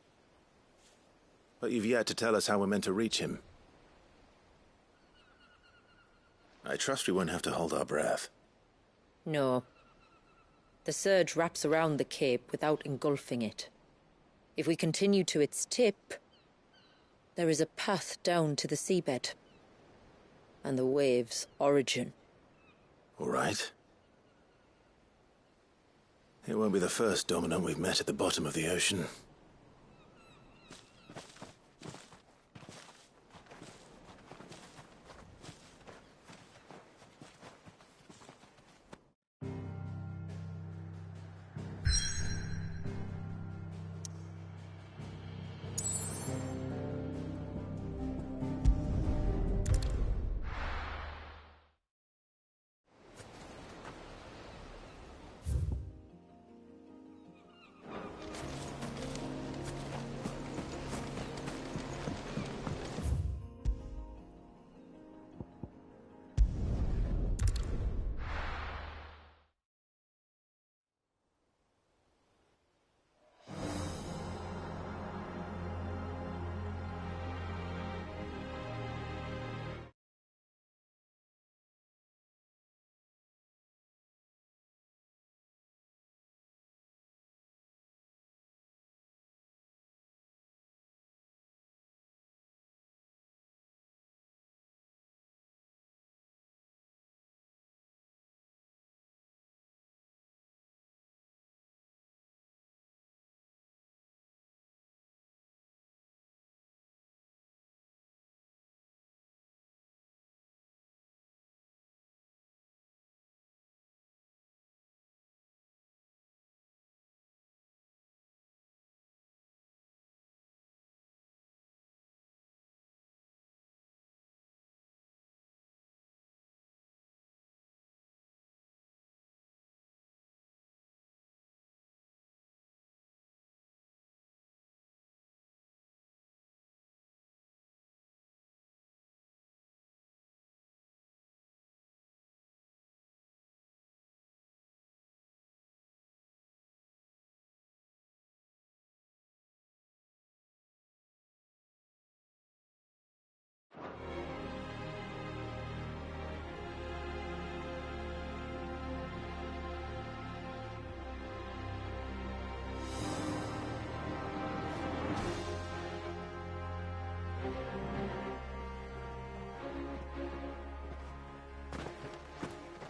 But you've yet to tell us how we're meant to reach him. I trust we won't have to hold our breath. No. The surge wraps around the cape without engulfing it. If we continue to its tip, there is a path down to the seabed. And the wave's origin. All right. It won't be the first dominant we've met at the bottom of the ocean.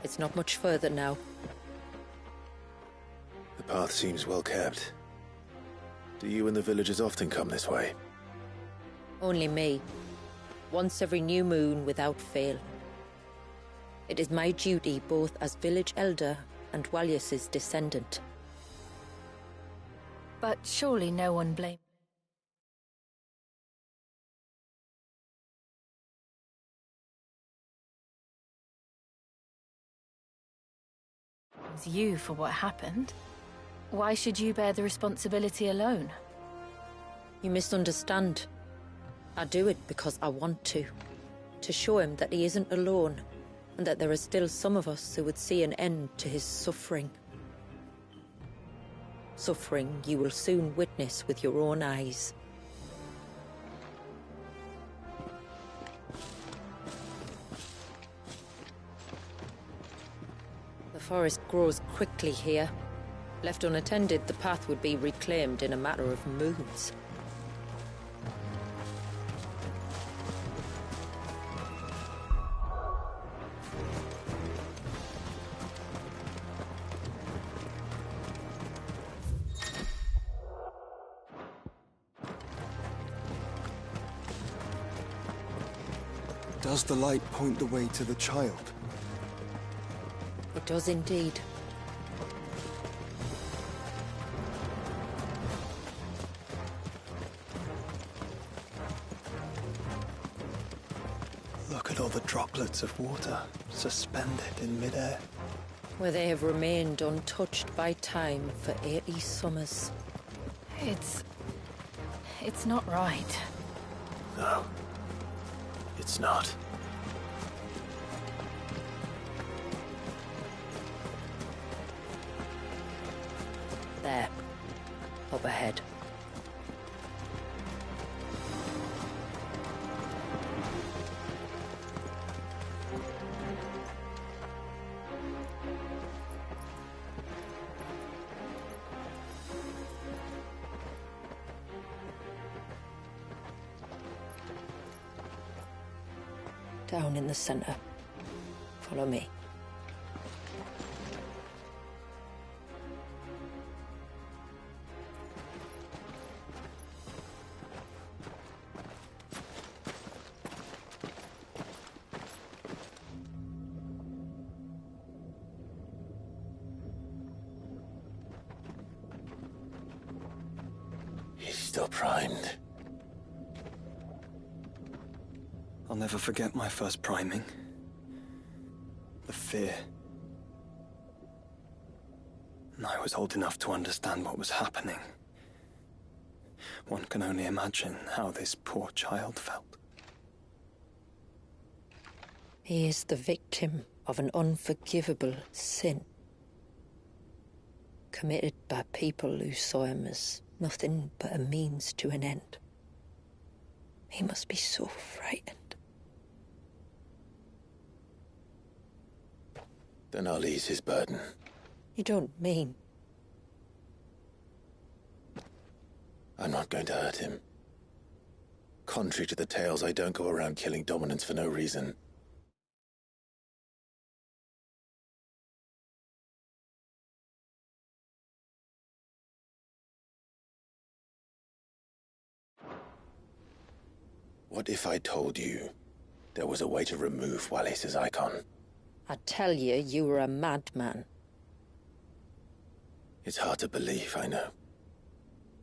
It's not much further now. The path seems well kept. Do you and the villagers often come this way? Only me. Once every new moon without fail. It is my duty both as village elder and Walyus's descendant. But surely no one blames you for what happened. Why should you bear the responsibility alone? You misunderstand. I do it because I want to. To show him that he isn't alone, and that there are still some of us who would see an end to his suffering. Suffering you will soon witness with your own eyes. The forest grows quickly here. Left unattended, the path would be reclaimed in a matter of moons. Does the light point the way to the child? It does indeed. Look at all the droplets of water suspended in midair. Where they have remained untouched by time for 80 summers. It's not right. No. It's not. There. Up ahead. Down in the center. Follow me. He's still primed. I'll never forget my first priming. The fear. And I was old enough to understand what was happening. One can only imagine how this poor child felt. He is the victim of an unforgivable sin. Committed by people who saw him as nothing but a means to an end. He must be so frightened. Then I'll ease his burden. You don't mean? I'm not going to hurt him. Contrary to the tales, I don't go around killing dominants for no reason. What if I told you there was a way to remove Wallis's icon? I tell you, you were a madman. It's hard to believe, I know.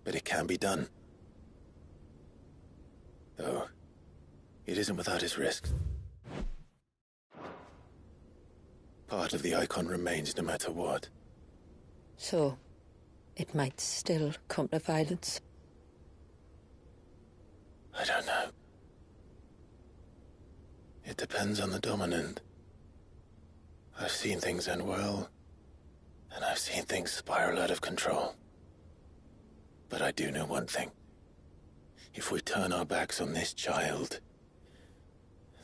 But it can be done. Though, it isn't without its risks. Part of the icon remains no matter what. So, it might still come to violence. I don't know. It depends on the dominant. I've seen things end well, and I've seen things spiral out of control. But I do know one thing. If we turn our backs on this child,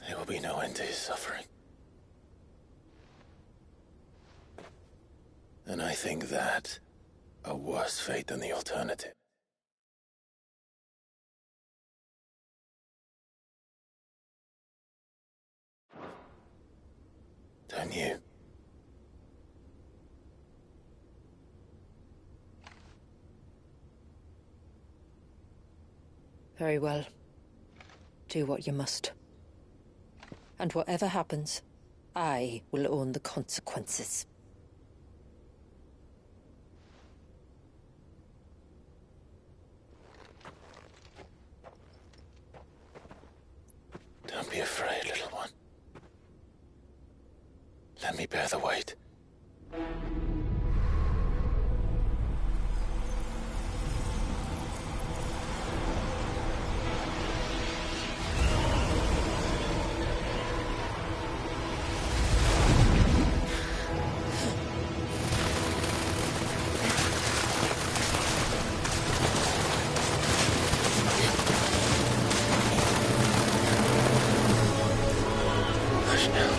there will be no end to his suffering. And I think that a worse fate than the alternative. Don't you? Very well. Do what you must. And whatever happens, I will own the consequences. Don't be afraid, little one. Let me bear the weight. Hush now.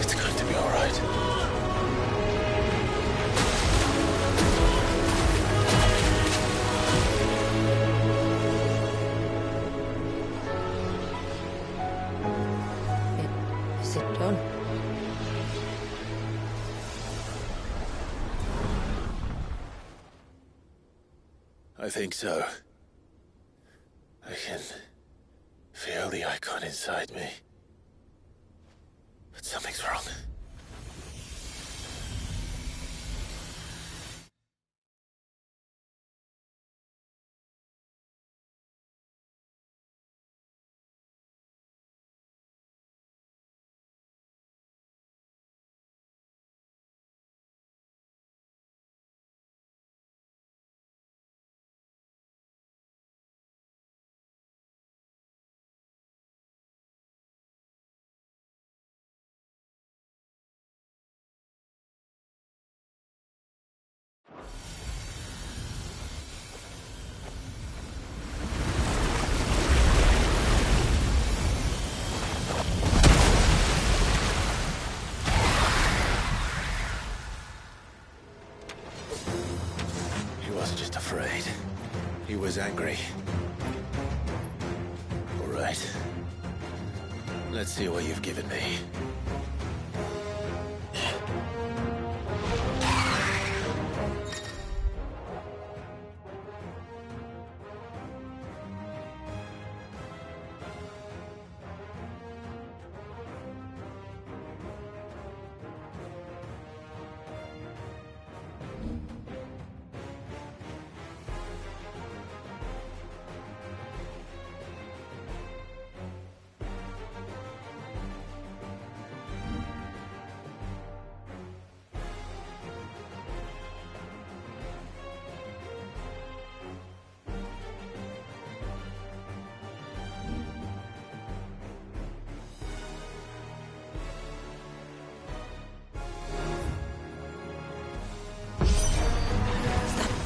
It's going to be all right. Is it done? I think so. I can feel the icon inside me. But something's wrong. was angry. All right. Let's see what you've given me.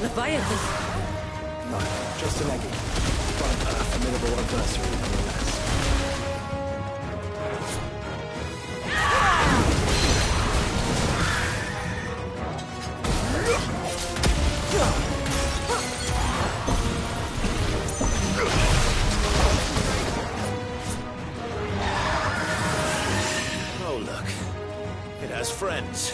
Leviathan! No, just an eggy. But a formidable adversary nonetheless. Oh, look. It has friends.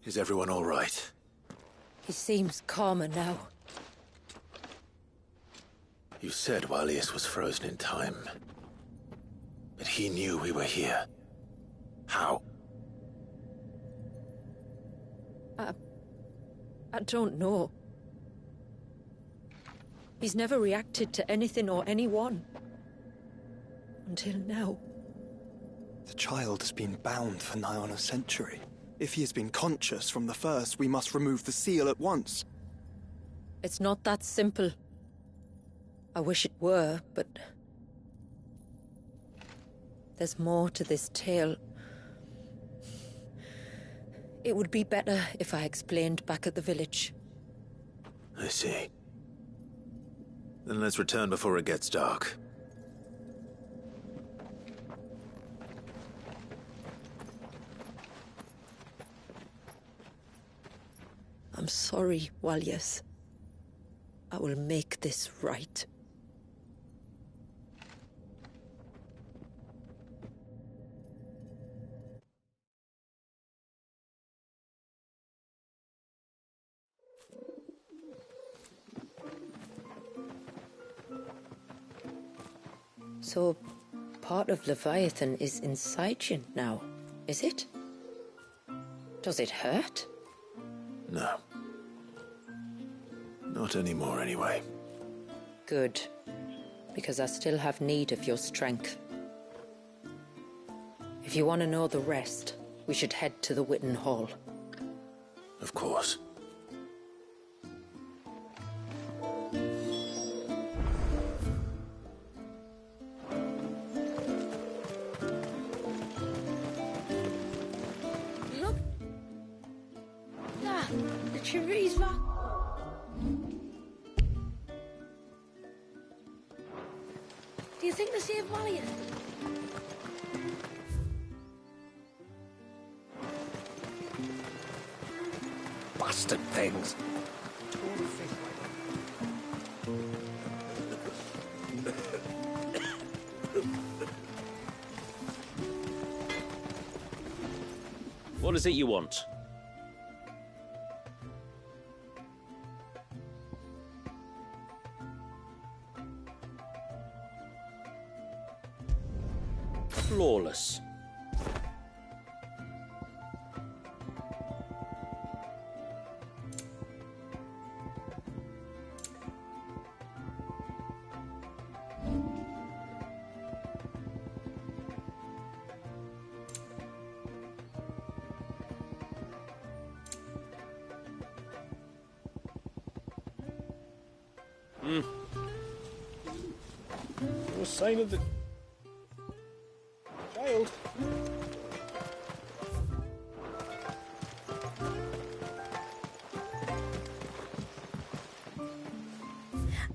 Is everyone all right? He seems calmer now. You said Walius was frozen in time. But he knew we were here. How? I don't know. He's never reacted to anything or anyone. Until now. The child has been bound for nigh on a century. If he has been conscious from the first, we must remove the seal at once. It's not that simple. I wish it were, but... there's more to this tale. It would be better if I explained back at the village. I see. Then let's return before it gets dark. I'm sorry, Walius. I will make this right. So, part of Leviathan is inside you now, is it? Does it hurt? No. Not anymore, anyway. Good. Because I still have need of your strength. If you want to know the rest, we should head to the Witten Hall. Of course. Look! Ah, the trees rock. Do you think they saved Valiant? Bastard things. What is it you want? Flawless. No sign of the child.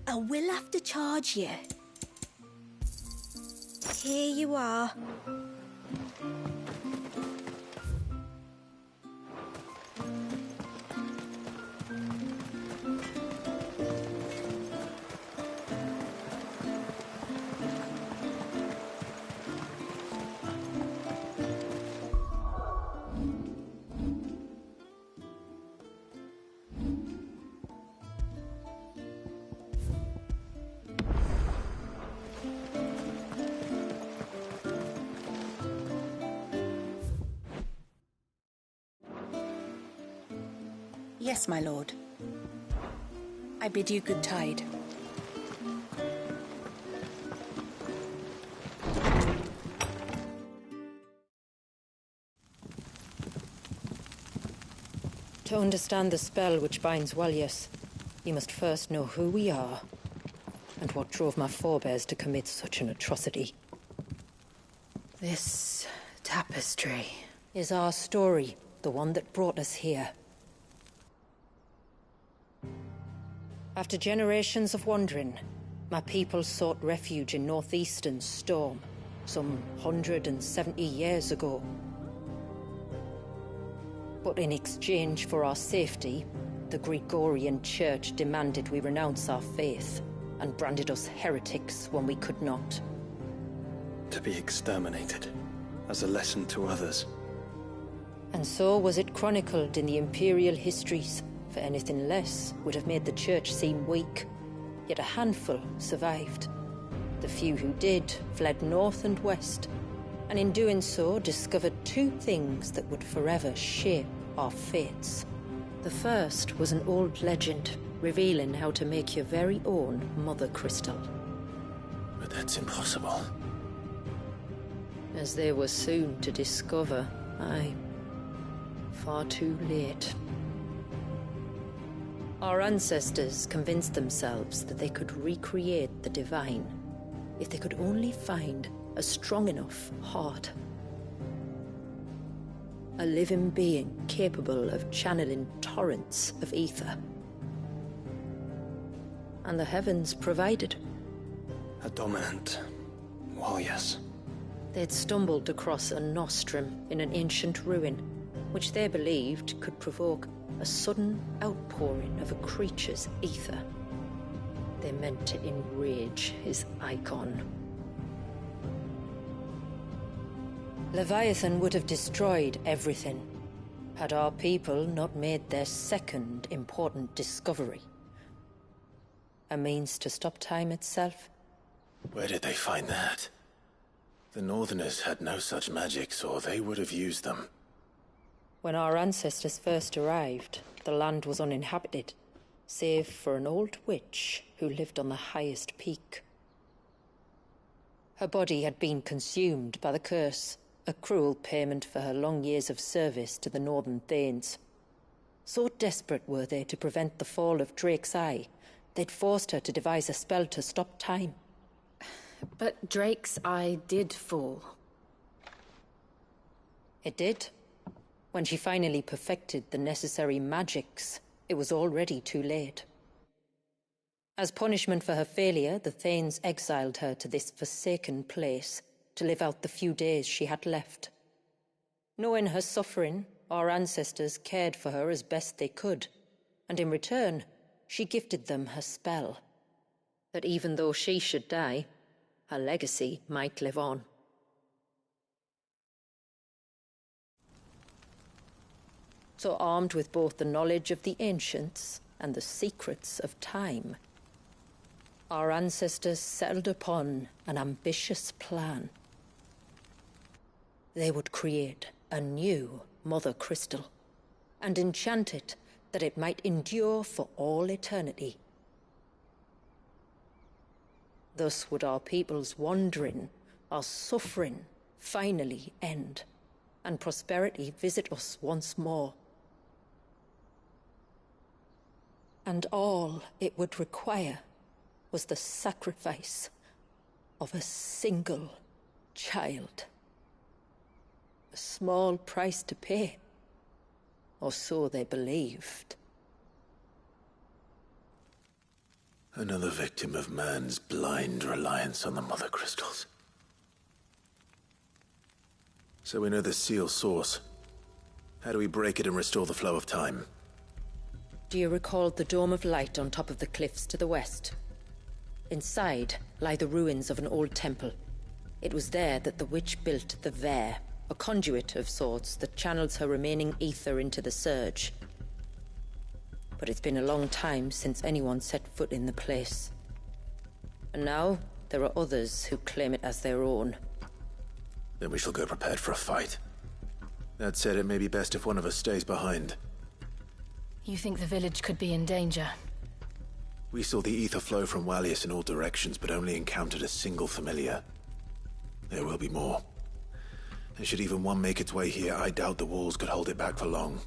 I will have to charge you. Here you are. Yes, my lord. I bid you good tide. To understand the spell which binds Walius, you must first know who we are, and what drove my forebears to commit such an atrocity. This tapestry is our story, the one that brought us here. After generations of wandering, my people sought refuge in northeastern Storm, some 170 years ago. But in exchange for our safety, the Gregorian Church demanded we renounce our faith, and branded us heretics when we could not. To be exterminated, as a lesson to others. And so was it chronicled in the imperial histories, for anything less would have made the church seem weak. Yet a handful survived. The few who did fled north and west, and in doing so discovered two things that would forever shape our fates. The first was an old legend, revealing how to make your very own Mother Crystal. But that's impossible. As they were soon to discover, aye, far too late. Our ancestors convinced themselves that they could recreate the divine if they could only find a strong enough heart. A living being capable of channeling torrents of ether. And the heavens provided. A dominant. Oh, yes. They'd stumbled across a nostrum in an ancient ruin, which they believed could provoke a sudden outpouring of a creature's ether. They meant to enrage his icon. Leviathan would have destroyed everything, had our people not made their second important discovery. A means to stop time itself. Where did they find that? The Northerners had no such magics, or they would have used them. When our ancestors first arrived, the land was uninhabited, save for an old witch who lived on the highest peak. Her body had been consumed by the curse, a cruel payment for her long years of service to the Northern Thanes. So desperate were they to prevent the fall of Drake's Eye, they'd forced her to devise a spell to stop time. But Drake's Eye did fall. It did. When she finally perfected the necessary magics, it was already too late. As punishment for her failure, the Thanes exiled her to this forsaken place to live out the few days she had left. Knowing her suffering, our ancestors cared for her as best they could, and in return, she gifted them her spell. That even though she should die, her legacy might live on. So armed with both the knowledge of the ancients and the secrets of time, our ancestors settled upon an ambitious plan. They would create a new Mother Crystal and enchant it that it might endure for all eternity. Thus would our people's wandering, our suffering, finally end, and prosperity visit us once more. And all it would require was the sacrifice of a single child. A small price to pay, or so they believed. Another victim of man's blind reliance on the Mother Crystals. So we know the seal source. How do we break it and restore the flow of time? Do you recall the dome of light on top of the cliffs to the west? Inside lie the ruins of an old temple. It was there that the witch built the Vare, a conduit of sorts that channels her remaining ether into the Surge. But it's been a long time since anyone set foot in the place. And now, there are others who claim it as their own. Then we shall go prepared for a fight. That said, it may be best if one of us stays behind. You think the village could be in danger? We saw the ether flow from Wallius in all directions, but only encountered a single familiar. There will be more. And should even one make its way here, I doubt the walls could hold it back for long.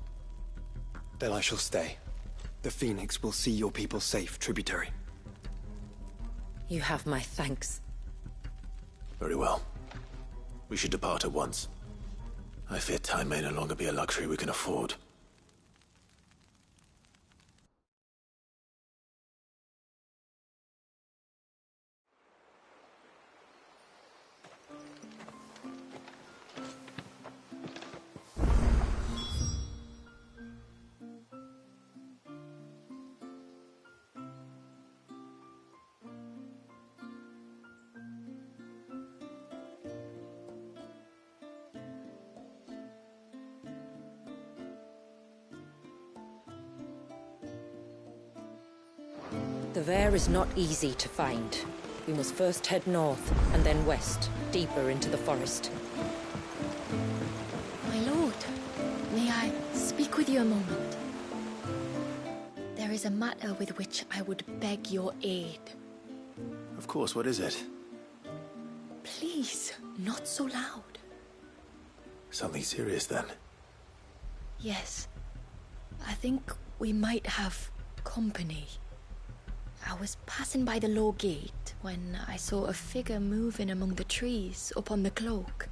Then I shall stay. The Phoenix will see your people safe, tributary. You have my thanks. Very well. We should depart at once. I fear time may no longer be a luxury we can afford. The Vare is not easy to find. We must first head north, and then west, deeper into the forest. My lord, may I speak with you a moment? There is a matter with which I would beg your aid. Of course, what is it? Please, not so loud. Something serious, then? Yes. I think we might have company. I was passing by the low gate when I saw a figure moving among the trees up on the cloak.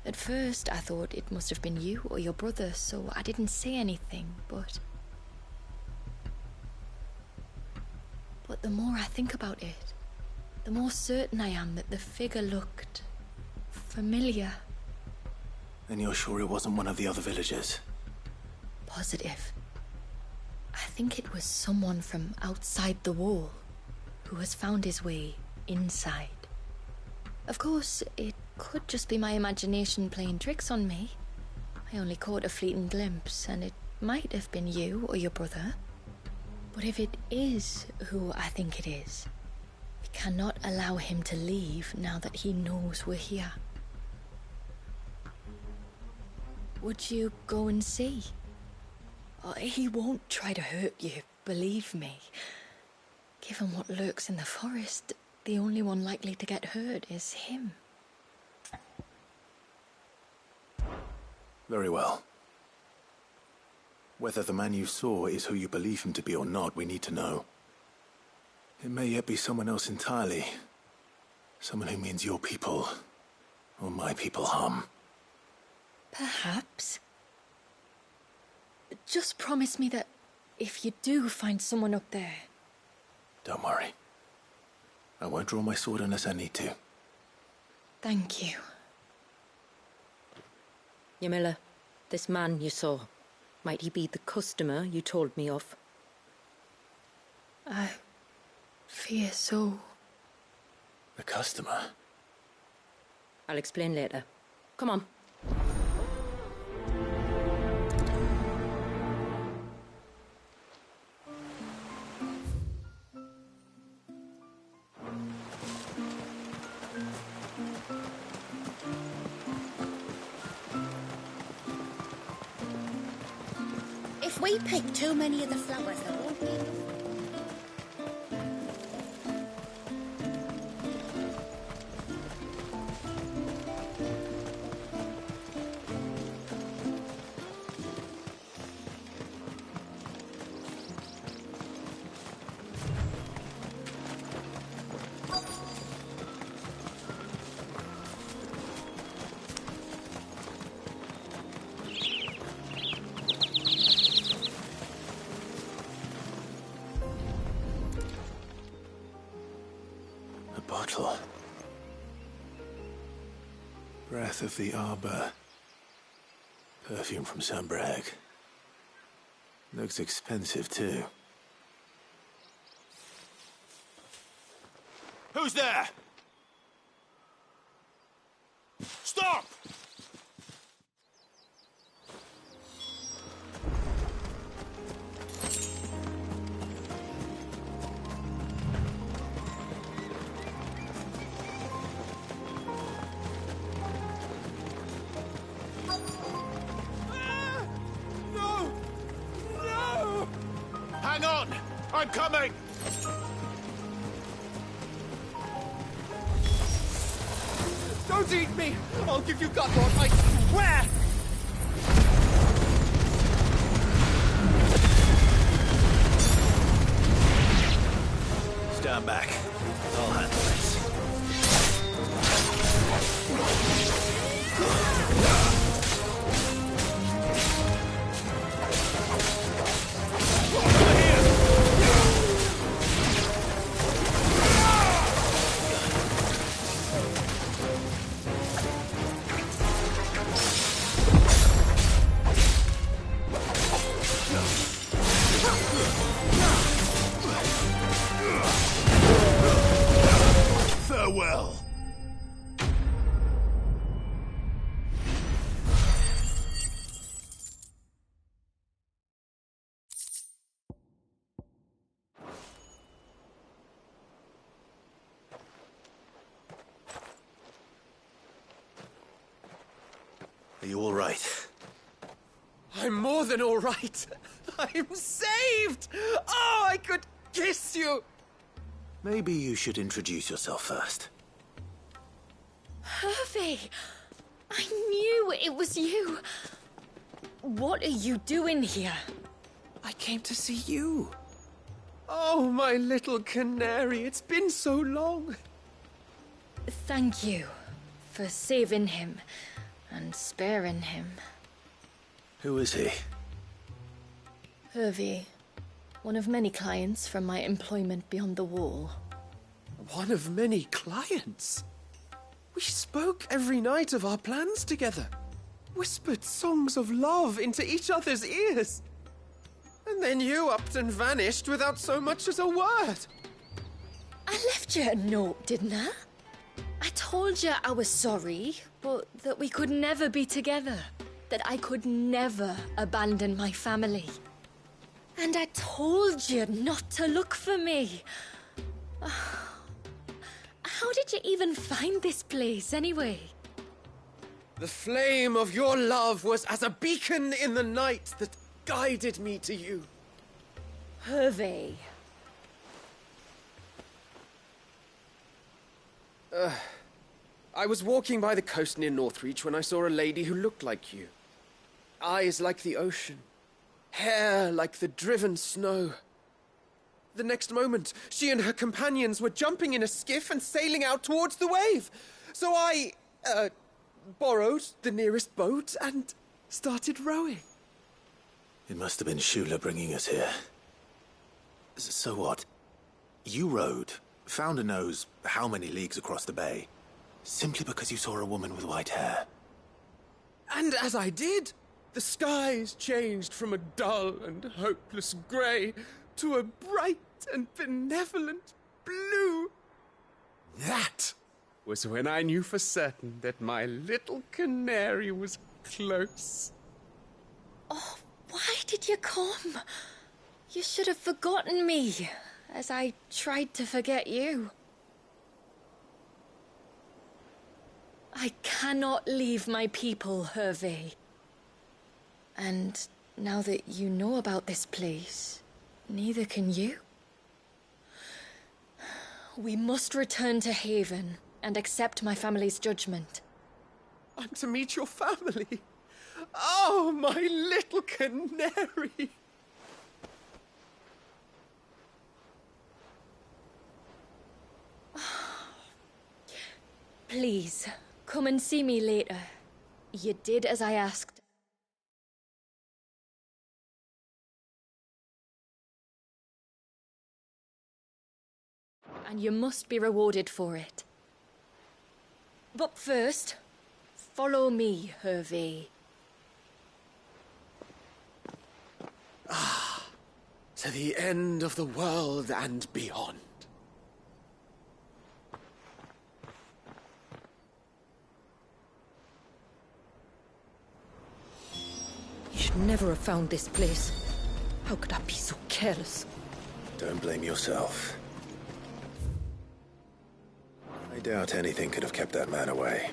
At first, I thought it must have been you or your brother, so I didn't say anything, but the more I think about it, the more certain I am that the figure looked familiar. Then you're sure it wasn't one of the other villagers? Positive. I think it was someone from outside the wall who has found his way inside. Of course, it could just be my imagination playing tricks on me. I only caught a fleeting glimpse, and it might have been you or your brother. But if it is who I think it is, we cannot allow him to leave now that he knows we're here. Would you go and see? He won't try to hurt you, believe me. Given what lurks in the forest, the only one likely to get hurt is him. Very well. Whether the man you saw is who you believe him to be or not, we need to know. It may yet be someone else entirely. Someone who means your people, or my people, harm. Perhaps. Just promise me that if you do find someone up there... Don't worry. I won't draw my sword unless I need to. Thank you. Ymilla, this man you saw, might he be the customer you told me of? I fear so. The customer? I'll explain later. Come on. If we pick too many of the flowers, there won't be enough. Bottle. Breath of the Arbor. Perfume from Sunbrag. Looks expensive, too. Who's there? Stop! Hang on! I'm coming! Don't eat me! I'll give you gut rot, I swear! Stand back. I'll handle this. Are you all right? I'm more than all right. I'm saved! Oh, I could kiss you! Maybe you should introduce yourself first. Hervey! I knew it was you. What are you doing here? I came to see you. Oh, my little canary, it's been so long. Thank you for saving him and sparing him. Who is he? Hervey, one of many clients from my employment beyond the wall. One of many clients? We spoke every night of our plans together. Whispered songs of love into each other's ears. And then you upped and vanished without so much as a word. I left you a note, didn't I? I told you I was sorry, but that we could never be together. That I could never abandon my family. And I told you not to look for me. How did you even find this place, anyway? The flame of your love was as a beacon in the night that guided me to you. Hervey. I was walking by the coast near Northreach when I saw a lady who looked like you. Eyes like the ocean. Hair like the driven snow. The next moment, she and her companions were jumping in a skiff and sailing out towards the wave. So I, borrowed the nearest boat and started rowing. It must have been Shula bringing us here. So what? You rowed, found a nose how many leagues across the bay, simply because you saw a woman with white hair. And as I did, the skies changed from a dull and hopeless grey to a bright and benevolent blue. That was when I knew for certain that my little canary was close. Oh, why did you come? You should have forgotten me, as I tried to forget you. I cannot leave my people, Hervey. And now that you know about this place, neither can you. We must return to Haven and accept my family's judgment. I'm to meet your family. Oh, my little canary. Please, come and see me later. You did as I asked. And you must be rewarded for it. But first, follow me, Hervey. Ah, to the end of the world and beyond. You should never have found this place. How could I be so careless? Don't blame yourself. I doubt anything could have kept that man away.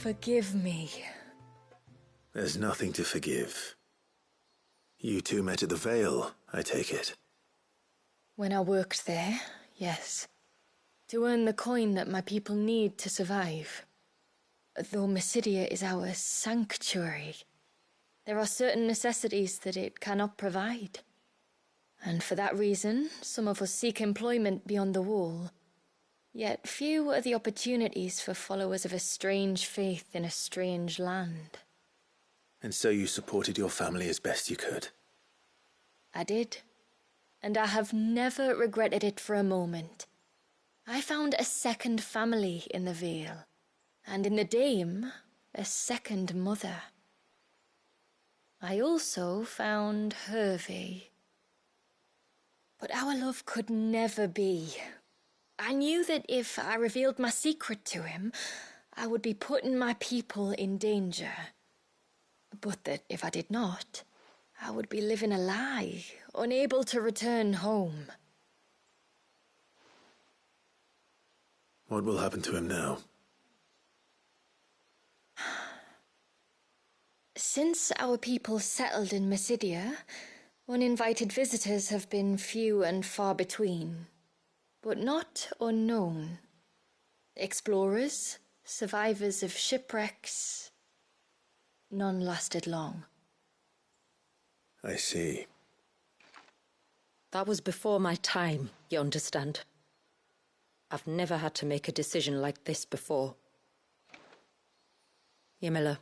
Forgive me. There's nothing to forgive. You two met at the Vale, I take it. When I worked there, yes. To earn the coin that my people need to survive. Though Mysidia is our sanctuary, there are certain necessities that it cannot provide. And for that reason, some of us seek employment beyond the wall. Yet few are the opportunities for followers of a strange faith in a strange land. And so you supported your family as best you could? I did. And I have never regretted it for a moment. I found a second family in the Vale, and in the Dame, a second mother. I also found Hervey. But our love could never be. I knew that if I revealed my secret to him, I would be putting my people in danger. But that if I did not, I would be living a lie, unable to return home. What will happen to him now? Since our people settled in Mysidia, uninvited visitors have been few and far between, but not unknown. Explorers, survivors of shipwrecks, none lasted long. I see. That was before my time, you understand. I've never had to make a decision like this before. Ymila,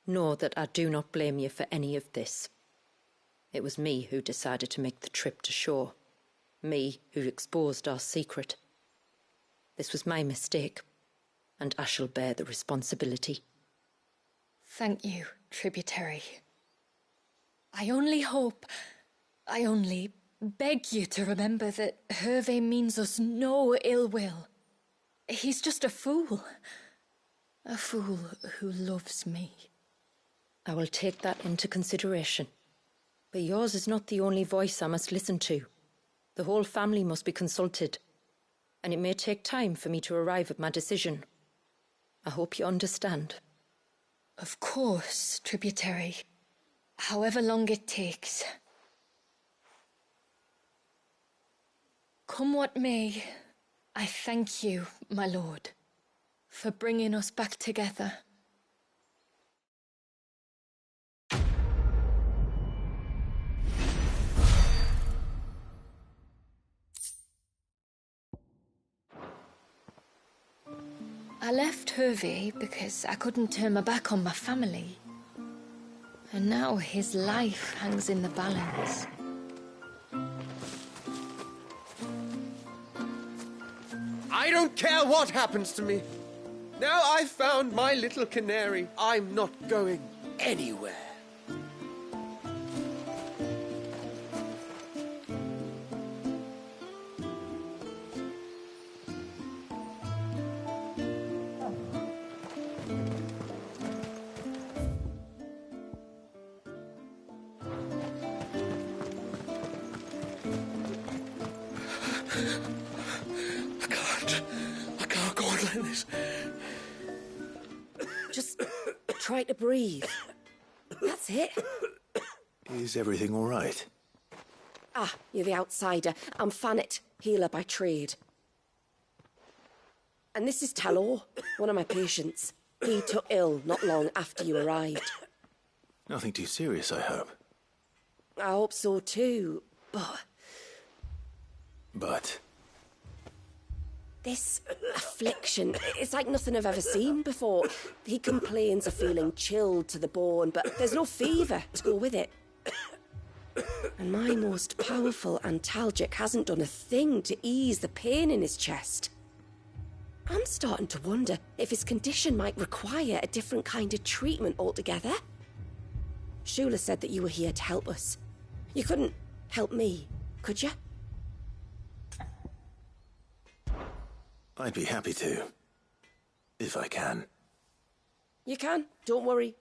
know that I do not blame you for any of this. It was me who decided to make the trip to shore. Me who exposed our secret. This was my mistake, and I shall bear the responsibility. Thank you, tributary. I only beg you to remember that Hervey means us no ill will. He's just a fool. A fool who loves me. I will take that into consideration. But yours is not the only voice I must listen to. The whole family must be consulted, and it may take time for me to arrive at my decision. I hope you understand. Of course, tributary. However long it takes. Come what may, I thank you, my lord, for bringing us back together. I left Hervey because I couldn't turn my back on my family. And now his life hangs in the balance. I don't care what happens to me. Now I've found my little canary, I'm not going anywhere. I can't go on like this. Just try to breathe. That's it. Is everything all right? Ah, you're the outsider. I'm Fannet, healer by trade. And this is Talor, one of my patients. He took ill not long after you arrived. Nothing too serious, I hope. I hope so too, But? This affliction, it's like nothing I've ever seen before. He complains of feeling chilled to the bone, but there's no fever to go with it. And my most powerful antalgic hasn't done a thing to ease the pain in his chest. I'm starting to wonder if his condition might require a different kind of treatment altogether. Shula said that you were here to help us. You couldn't help me, could you? I'd be happy to. If I can. You can, don't worry.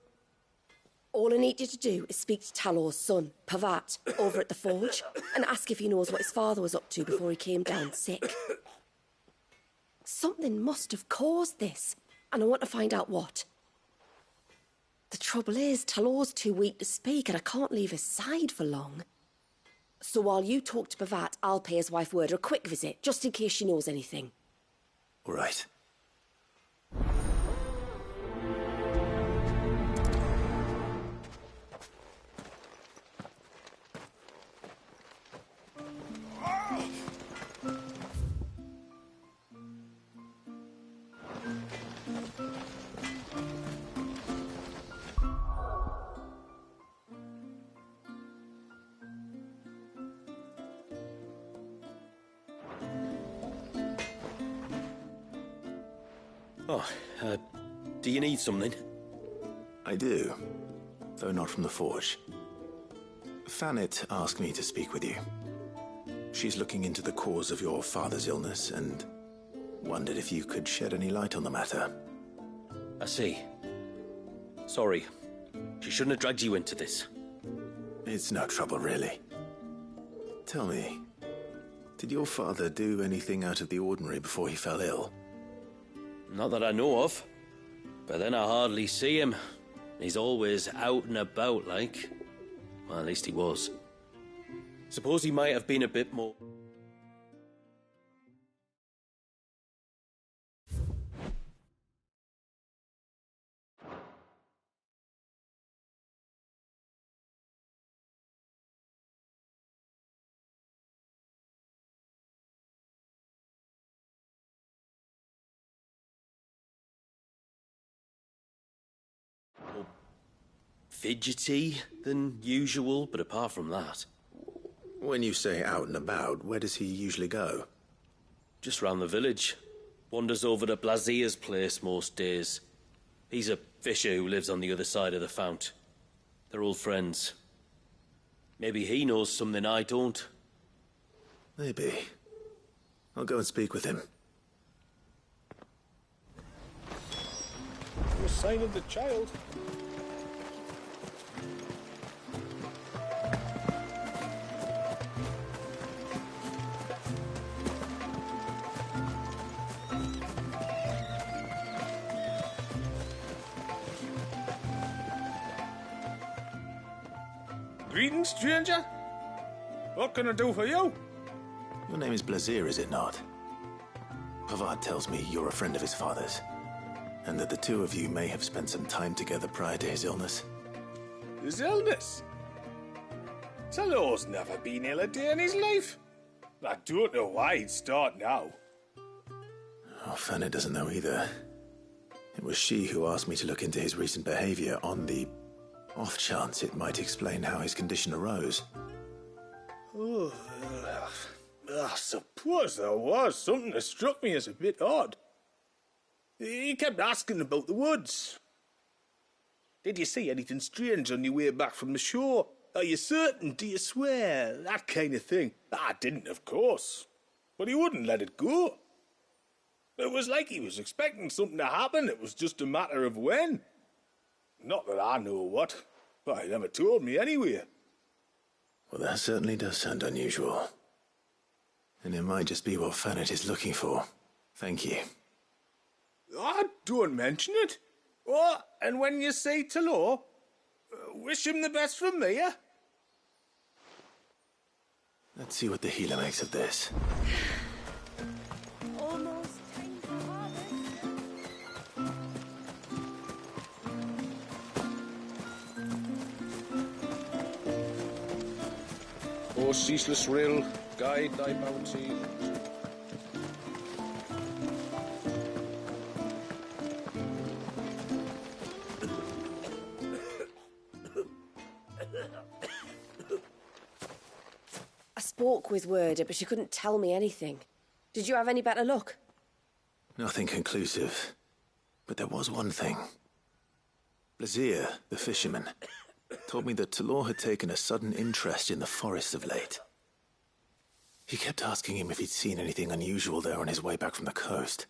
All I need you to do is speak to Talor's son, Pavat, over at the forge, and ask if he knows what his father was up to before he came down sick. Something must have caused this, and I want to find out what. The trouble is, Talor's too weak to speak and I can't leave his side for long. So while you talk to Bavat, I'll pay his wife Werder a quick visit, just in case she knows anything. All right. Oh, do you need something? I do, though not from the forge. Fanit asked me to speak with you. She's looking into the cause of your father's illness and wondered if you could shed any light on the matter. I see. Sorry. She shouldn't have dragged you into this. It's no trouble, really. Tell me, did your father do anything out of the ordinary before he fell ill? Not that I know of. But then I hardly see him. He's always out and about, like. Well, at least he was. Suppose he might have been a bit more... more fidgety than usual, but apart from that... When you say out and about, where does he usually go? Just round the village. Wanders over to Blazier's place most days. He's a fisher who lives on the other side of the fount. They're old friends. Maybe he knows something I don't. Maybe. I'll go and speak with him. No sign of the child. Greetings, stranger. What can I do for you? Your name is Blazier, is it not? Pavad tells me you're a friend of his father's, and that the two of you may have spent some time together prior to his illness. His illness? Talor's never been ill a day in his life. I don't know why he'd start now. Oh, Fanny doesn't know either. It was she who asked me to look into his recent behavior on the off chance it might explain how his condition arose. Oh, I suppose there was something that struck me as a bit odd. He kept asking about the woods. Did you see anything strange on your way back from the shore? Are you certain? Do you swear? That kind of thing. I didn't, of course. But he wouldn't let it go. It was like he was expecting something to happen. It was just a matter of when. Not that I know what, but he never told me anyway. Well, that certainly does sound unusual. And it might just be what Fanit is looking for. Thank you. Ah, don't mention it. Oh, and when you say Talor, wish him the best from me, yeah? Let's see what the healer makes of this. Almost time for harvest. O ceaseless rill, guide thy bounty. I spoke with Werder, but she couldn't tell me anything. Did you have any better luck? Nothing conclusive. But there was one thing. Blazier, the fisherman, told me that Talor had taken a sudden interest in the forest of late. He kept asking him if he'd seen anything unusual there on his way back from the coast,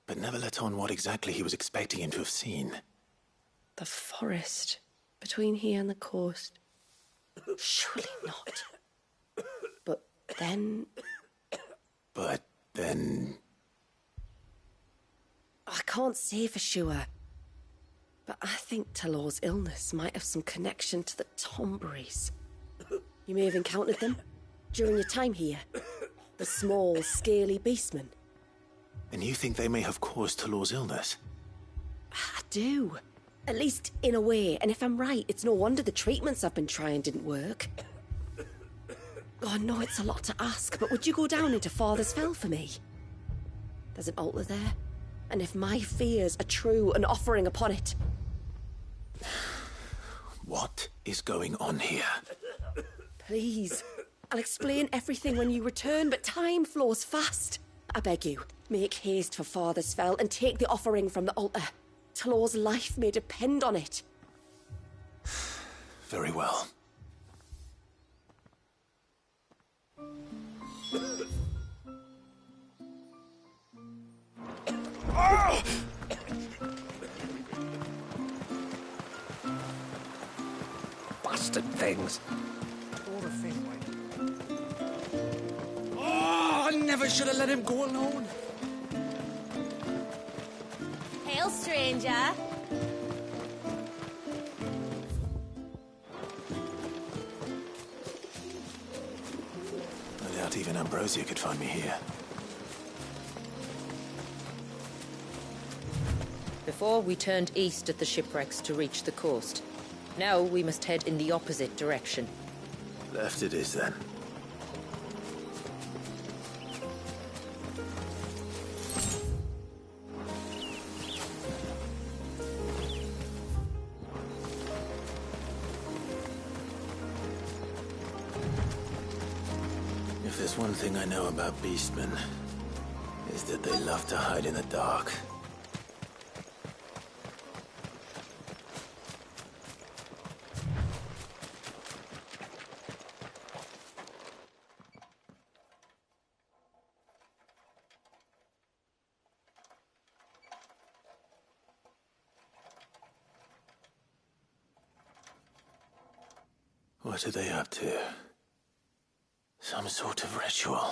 but never let on what exactly he was expecting him to have seen. The forest between here and the coast. Surely not. But then... I can't say for sure. But I think Talor's illness might have some connection to the Tomberries. You may have encountered them during your time here. The small, scaly beastmen. And you think they may have caused Talor's illness? I do. At least in a way. And if I'm right, it's no wonder the treatments I've been trying didn't work. Oh, I know it's a lot to ask, but would you go down into Father's Fell for me? There's an altar there. And if my fears are true, an offering upon it. What is going on here? Please. I'll explain everything when you return, but time flows fast. I beg you, make haste for Father's Fell and take the offering from the altar. Talor's life may depend on it. Very well. Bastard things. All the thing, oh, I never should have let him go alone. Hail, stranger. I doubt even Ambrosia could find me here. Before, we turned east at the shipwrecks to reach the coast. Now we must head in the opposite direction. Left it is, then. If there's one thing I know about beastmen, is that they love to hide in the dark. What are they up to? Some sort of ritual.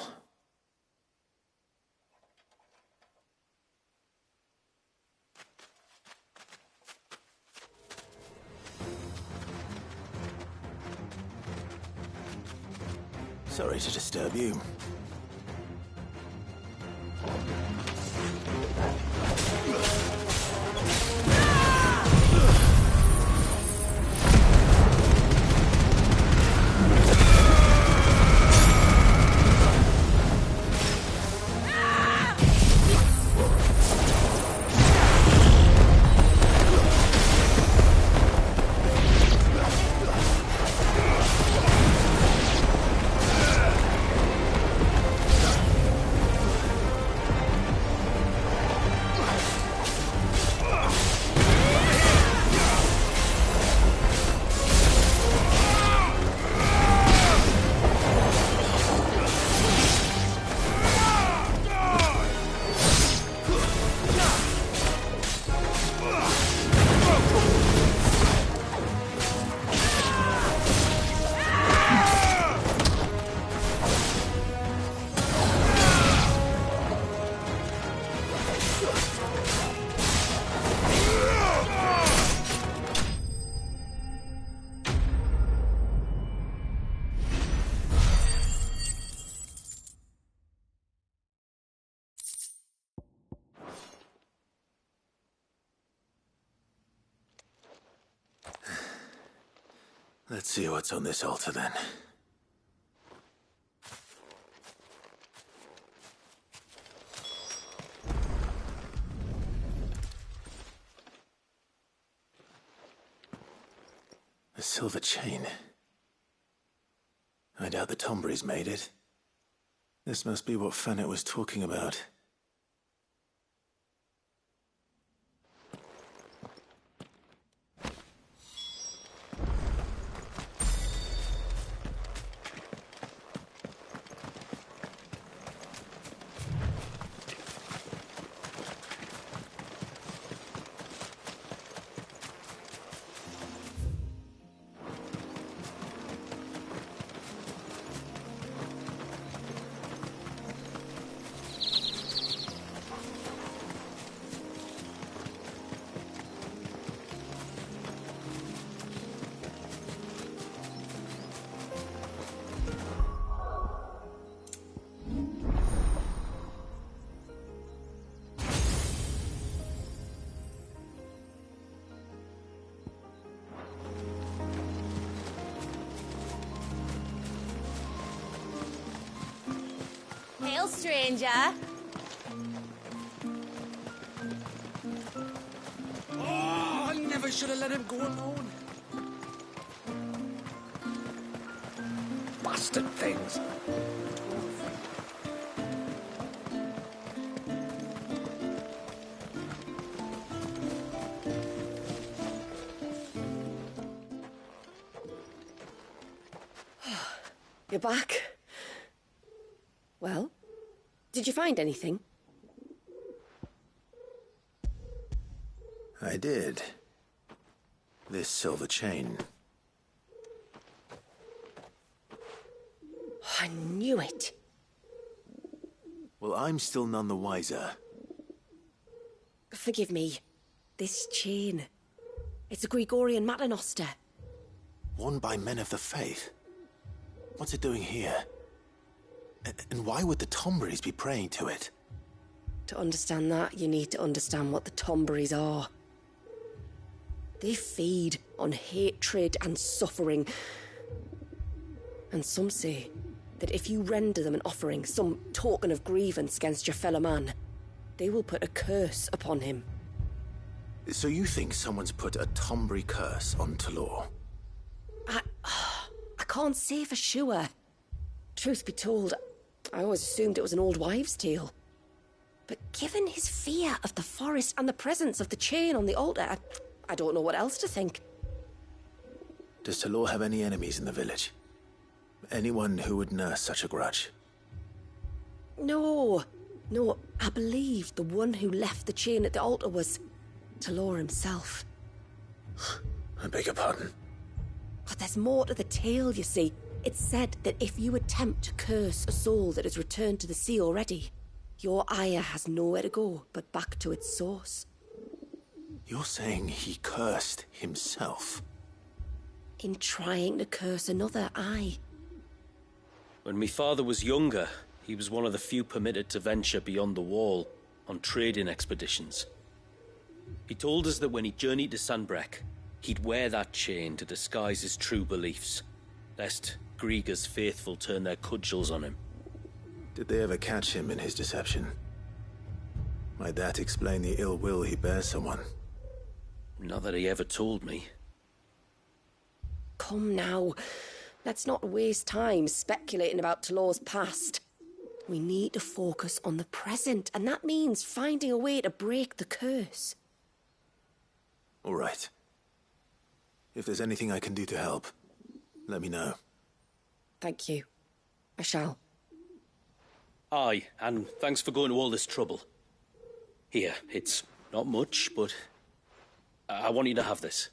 Sorry to disturb you. Let's see what's on this altar, then. A silver chain. I doubt the Tomberries made it. This must be what Fannet was talking about. well, stranger. Oh, I never should have let him go alone. Bastard things. You're back. Well, did you find anything? I did. This silver chain. I knew it. Well, I'm still none the wiser. Forgive me. This chain. It's a Gregorian Maternoster. Worn by men of the faith. What's it doing here? And why would the Tomberries be praying to it? To understand that, you need to understand what the Tomberries are. They feed on hatred and suffering. And some say that if you render them an offering, some token of grievance against your fellow man, they will put a curse upon him. So you think someone's put a Tomberry curse on Talor? I can't say for sure. Truth be told, I always assumed it was an old wives' tale. But given his fear of the forest and the presence of the chain on the altar, I don't know what else to think. Does Talor have any enemies in the village? Anyone who would nurse such a grudge? No, I believe the one who left the chain at the altar was Talor himself. I beg your pardon? But there's more to the tale, you see. It's said that if you attempt to curse a soul that has returned to the sea already, your ire has nowhere to go but back to its source. You're saying he cursed himself? In trying to curse another, aye. When my father was younger, he was one of the few permitted to venture beyond the wall on trading expeditions. He told us that when he journeyed to Sanbreque, he'd wear that chain to disguise his true beliefs, lest Griega's faithful turn their cudgels on him. Did they ever catch him in his deception? Might that explain the ill will he bears someone? Not that he ever told me. Come now, let's not waste time speculating about Talor's past. We need to focus on the present, and that means finding a way to break the curse. All right. If there's anything I can do to help, let me know. Thank you. I shall. Aye, and thanks for going to all this trouble. Here, it's not much, but I want you to have this.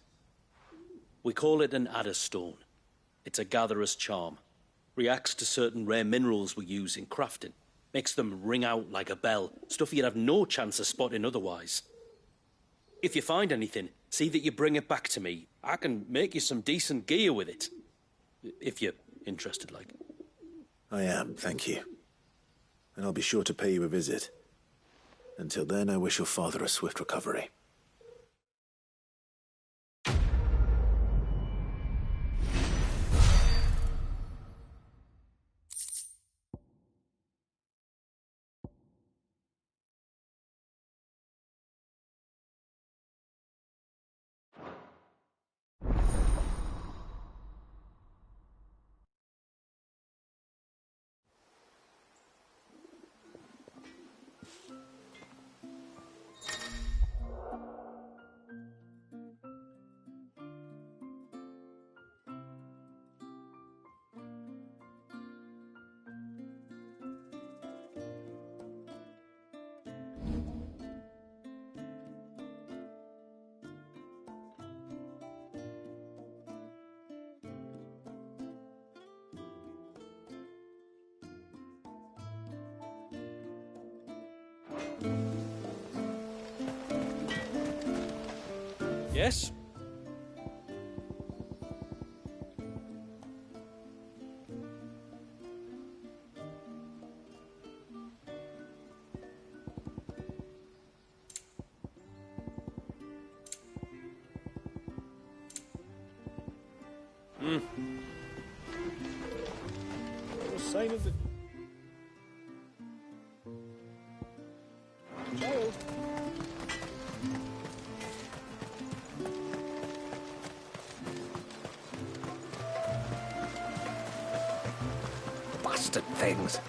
We call it an adder stone. It's a gatherer's charm. Reacts to certain rare minerals we use in crafting. Makes them ring out like a bell, stuff you'd have no chance of spotting otherwise. If you find anything, see that you bring it back to me. I can make you some decent gear with it. If you're interested, like. I am, thank you. And I'll be sure to pay you a visit. Until then, I wish your father a swift recovery. Yes? No sign of the... bastard things.